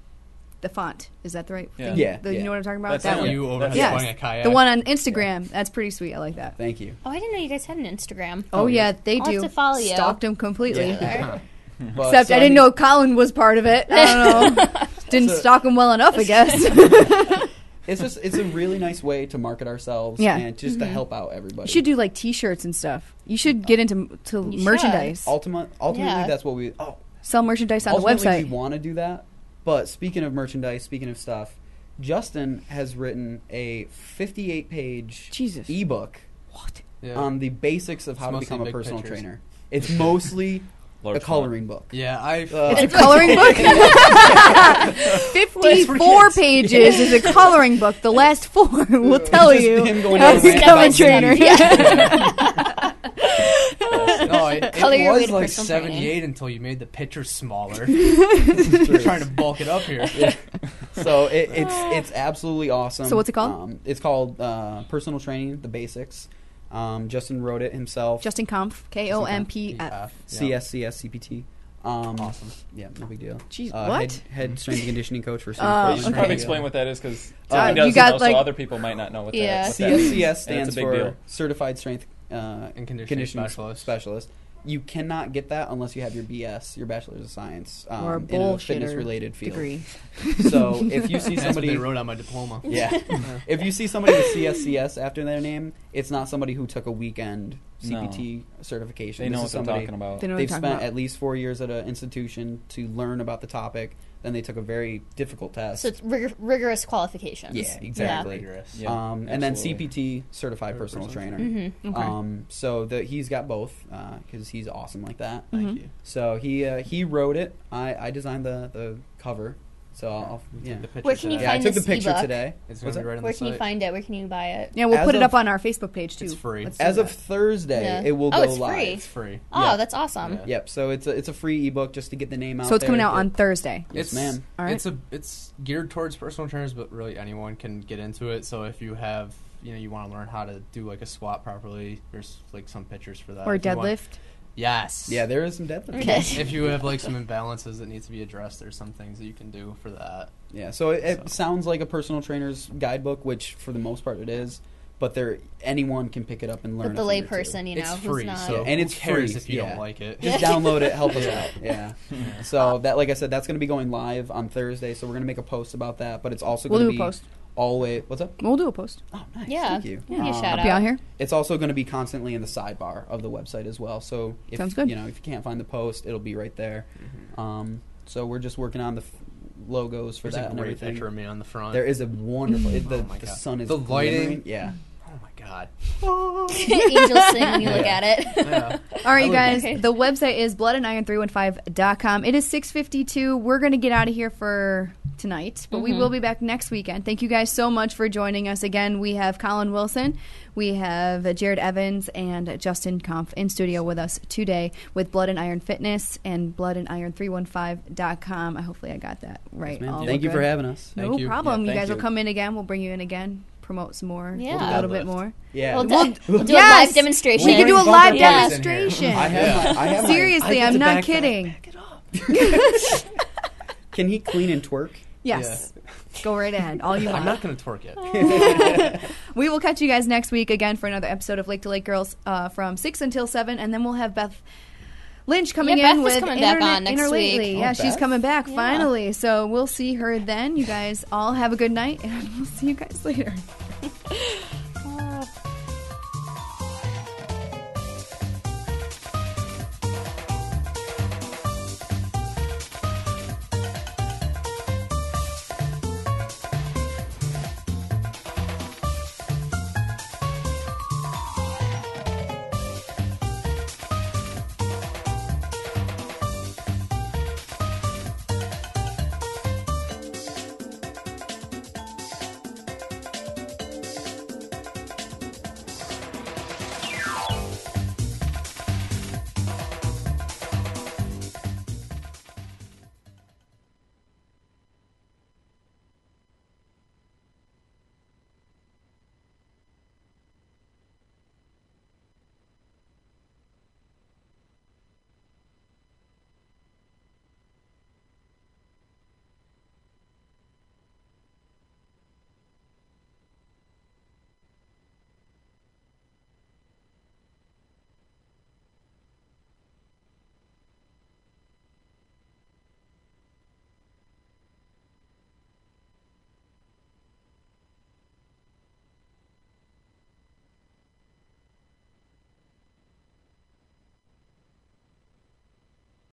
Speaker 1: font. Is that the right
Speaker 5: Yeah.
Speaker 1: thing?
Speaker 4: Yeah,
Speaker 1: You
Speaker 4: yeah.
Speaker 1: know what I'm talking about?
Speaker 5: That's
Speaker 1: That
Speaker 5: it,
Speaker 1: one.
Speaker 5: yeah.
Speaker 3: You over
Speaker 5: That's-
Speaker 1: Yes.
Speaker 3: flying a kayak.
Speaker 1: The one on Instagram. That's pretty sweet. I like that.
Speaker 4: Thank you.
Speaker 2: Oh, I didn't know you guys had an Instagram.
Speaker 1: Oh yeah, they
Speaker 2: I'll
Speaker 1: do.
Speaker 2: have to follow you.
Speaker 1: Stalked them completely.
Speaker 4: Yeah. But,
Speaker 1: Except
Speaker 4: so,
Speaker 1: I didn't
Speaker 4: mean,
Speaker 1: know Colin was part of it. I don't know. Didn't
Speaker 4: So-
Speaker 1: stalk him well enough, I guess.
Speaker 4: it's a really nice way to market ourselves
Speaker 1: Yeah.
Speaker 4: and just to help out everybody.
Speaker 1: You should do like T-shirts and stuff. You should get into
Speaker 2: You
Speaker 1: merchandise.
Speaker 4: Ultimately,
Speaker 2: Yeah.
Speaker 4: that's what we.
Speaker 1: Sell merchandise on the
Speaker 4: Ultimately,
Speaker 1: website.
Speaker 4: we want to do that. But speaking of merchandise, speaking of stuff, Justin has written a 58-page
Speaker 1: Jesus.
Speaker 4: ebook
Speaker 1: What?
Speaker 3: Yeah.
Speaker 4: on the basics of
Speaker 3: It's
Speaker 4: how to
Speaker 3: mostly
Speaker 4: become a
Speaker 3: big
Speaker 4: personal
Speaker 3: pictures.
Speaker 4: trainer. It's mostly
Speaker 5: Large
Speaker 4: a coloring book.
Speaker 3: Yeah, I've.
Speaker 1: It's a coloring book. 54 pages is a coloring book. The last 4 will tell
Speaker 4: It's just
Speaker 1: you
Speaker 4: him going
Speaker 1: how
Speaker 4: on
Speaker 1: to
Speaker 4: a rant
Speaker 1: become a
Speaker 4: about
Speaker 1: trainer.
Speaker 3: No, it
Speaker 2: Color your way
Speaker 3: was
Speaker 2: to
Speaker 3: like
Speaker 2: personal
Speaker 3: 78 until you made the picture smaller. You're trying to bulk it up here.
Speaker 4: So it's absolutely awesome.
Speaker 1: So what's it called?
Speaker 4: It's called Personal Training, the Basics. Justin wrote it himself.
Speaker 1: Justin Kompf, Kompf.
Speaker 4: CSCSCPT.
Speaker 3: Awesome.
Speaker 4: Yeah, no big deal.
Speaker 1: Jeez, what?
Speaker 4: Head strength and conditioning coach for
Speaker 5: You
Speaker 1: okay.
Speaker 5: should probably explain what that is because
Speaker 1: you
Speaker 5: doesn't
Speaker 1: got,
Speaker 5: know,
Speaker 1: like-
Speaker 5: so other people might not know what
Speaker 2: Yeah.
Speaker 5: that, what that means.
Speaker 4: CSCS
Speaker 5: And
Speaker 4: stands
Speaker 5: it's a big
Speaker 4: for
Speaker 5: deal.
Speaker 4: Certified Strength
Speaker 3: And conditioning
Speaker 4: Conditioning
Speaker 3: specialist.
Speaker 4: You cannot get that unless you have your BS, your Bachelor's of Science,
Speaker 1: Or a
Speaker 4: in a
Speaker 1: bullshitter
Speaker 4: fitness-related field.
Speaker 1: degree.
Speaker 4: So if you see
Speaker 3: That's what
Speaker 4: somebody,
Speaker 3: they wrote on my diploma.
Speaker 4: yeah, if you see somebody with CSCS after their name, it's not somebody who took a weekend CPT certification.
Speaker 5: They know
Speaker 4: This
Speaker 5: what
Speaker 4: is
Speaker 5: they're
Speaker 4: somebody-
Speaker 5: talking about.
Speaker 1: They know what
Speaker 4: They've
Speaker 1: you're
Speaker 4: spent
Speaker 1: talking about.
Speaker 4: at least 4 years at an institution to learn about the topic. Then they took a very difficult test.
Speaker 2: So it's rigorous qualifications.
Speaker 4: Yeah, exactly.
Speaker 3: Rigorous.
Speaker 5: Yeah,
Speaker 4: And then
Speaker 5: absolutely.
Speaker 4: CPT, Certified Personal Trainer.
Speaker 2: Mm-hmm.
Speaker 1: Okay.
Speaker 4: So he's got both because he's awesome like that.
Speaker 1: Mhm.
Speaker 5: Thank you.
Speaker 4: So he wrote it. I designed the cover. So yeah.
Speaker 3: The picture
Speaker 2: Where can you
Speaker 3: today.
Speaker 4: Yeah, I
Speaker 2: find
Speaker 4: took the
Speaker 2: this
Speaker 4: picture
Speaker 2: ebook?
Speaker 4: today.
Speaker 3: It's
Speaker 4: What's
Speaker 3: gonna be
Speaker 4: that?
Speaker 3: right on
Speaker 2: Where
Speaker 3: the
Speaker 2: can you
Speaker 3: site.
Speaker 2: find it? Where can you buy it?
Speaker 1: Yeah, we'll
Speaker 4: As
Speaker 1: put it
Speaker 4: of-
Speaker 1: up on our Facebook page too.
Speaker 3: It's free.
Speaker 1: Let's do
Speaker 4: As
Speaker 1: that.
Speaker 4: of Thursday,
Speaker 2: Yeah.
Speaker 4: it will
Speaker 2: Oh,
Speaker 4: go
Speaker 2: it's
Speaker 4: live.
Speaker 2: free.
Speaker 3: It's free.
Speaker 2: Oh,
Speaker 4: Yeah.
Speaker 2: that's awesome.
Speaker 3: Yeah.
Speaker 4: Yep. So it's a free ebook just to get the name out.
Speaker 1: So it's coming
Speaker 4: there.
Speaker 1: out on Thursday.
Speaker 4: Yes, ma'am.
Speaker 1: All right.
Speaker 3: It's geared towards personal trainers, but really anyone can get into it. So if you have, you want to learn how to do like a squat properly, there's like some pictures for that.
Speaker 1: Or
Speaker 3: If you want-
Speaker 1: deadlift.
Speaker 3: Yes.
Speaker 4: Yeah, there is some deadlift.
Speaker 2: Okay.
Speaker 3: If you have like some imbalances that need to be addressed, there's some things that you can do for that.
Speaker 4: Yeah, so it sounds like a personal trainer's guidebook, which for the most part it is. But anyone can pick it up and learn.
Speaker 2: But the
Speaker 4: a thing or two.
Speaker 2: layperson, you know,
Speaker 3: It's
Speaker 2: who's
Speaker 3: free,
Speaker 2: not.
Speaker 3: so
Speaker 4: and
Speaker 3: who
Speaker 4: it's
Speaker 3: cares
Speaker 4: free,
Speaker 3: if you
Speaker 4: yeah.
Speaker 3: don't like it.
Speaker 4: Just download it, help us out. Yeah. So that, like I said, that's going to be going live on Thursday. So we're going to make a post about that. But it's also
Speaker 1: We'll
Speaker 4: going to
Speaker 1: do
Speaker 4: be
Speaker 1: a post.
Speaker 4: always. What's up?
Speaker 1: We'll do a post.
Speaker 4: Oh, nice.
Speaker 2: Yeah.
Speaker 4: Thank you.
Speaker 2: Give you a shout
Speaker 1: I'll be
Speaker 2: out.
Speaker 1: on here.
Speaker 4: It's also going to be constantly in the sidebar of the website as well. So if
Speaker 1: Sounds good.
Speaker 4: if you can't find the post, it'll be right there. So we're just working on the logos for
Speaker 3: There's
Speaker 4: that
Speaker 3: a
Speaker 4: and
Speaker 3: great
Speaker 4: everything.
Speaker 3: picture of me on the front.
Speaker 4: There is a wonderful.
Speaker 3: Oh my
Speaker 4: the
Speaker 3: God.
Speaker 4: sun is
Speaker 3: The lighting.
Speaker 4: glimmering. Yeah.
Speaker 3: Oh my god.
Speaker 2: Angels sing when you look at it.
Speaker 3: Yeah.
Speaker 1: All right, you guys.
Speaker 2: Okay.
Speaker 1: The website is bloodandiron315.com. It is 6:52. We're going to get out of here for tonight, but we will be back next weekend. Thank you guys so much for joining us again. We have Colin Wilson, we have Jared Evans, and Justin Kompf in studio with us today with Blood and Iron Fitness and bloodandiron315.com. Hopefully I got that right.
Speaker 4: Yes, ma'am.
Speaker 1: All
Speaker 4: Thank you
Speaker 1: good.
Speaker 4: for having us.
Speaker 1: No
Speaker 3: Thank you.
Speaker 1: problem.
Speaker 4: Yeah,
Speaker 1: you
Speaker 4: thank
Speaker 1: guys will
Speaker 4: you.
Speaker 1: come in again. We'll bring you in again. Promote some more.
Speaker 2: Yeah.
Speaker 1: We'll do a little bit
Speaker 3: Deadlift.
Speaker 1: more.
Speaker 4: Yeah.
Speaker 2: We'll
Speaker 1: Well,
Speaker 2: do a
Speaker 1: yes.
Speaker 2: live demonstration.
Speaker 1: We can do a
Speaker 4: bring
Speaker 1: live
Speaker 4: bumper
Speaker 2: Yeah.
Speaker 3: bikes in here.
Speaker 1: demonstration.
Speaker 4: I have my
Speaker 1: Seriously,
Speaker 3: I
Speaker 1: I'm
Speaker 3: get the
Speaker 1: not
Speaker 3: backpack.
Speaker 1: kidding.
Speaker 3: Back it up.
Speaker 4: Can he clean and twerk?
Speaker 1: Yes. Go right ahead. All you
Speaker 3: I'm
Speaker 1: want.
Speaker 3: not going to twerk it.
Speaker 1: We will catch you guys next week again for another episode of Lake to Lake Girls from 6 until 7, and then we'll have Beth Lynch coming
Speaker 2: Yeah,
Speaker 1: in
Speaker 2: Beth is
Speaker 1: with
Speaker 2: coming back
Speaker 1: Internet
Speaker 2: on next
Speaker 1: Inner
Speaker 2: week.
Speaker 1: Lately.
Speaker 4: Oh,
Speaker 1: Yeah, she's
Speaker 4: Beth?
Speaker 1: coming back
Speaker 2: Yeah.
Speaker 1: finally. So we'll see her then. You guys all have a good night, and we'll see you guys later.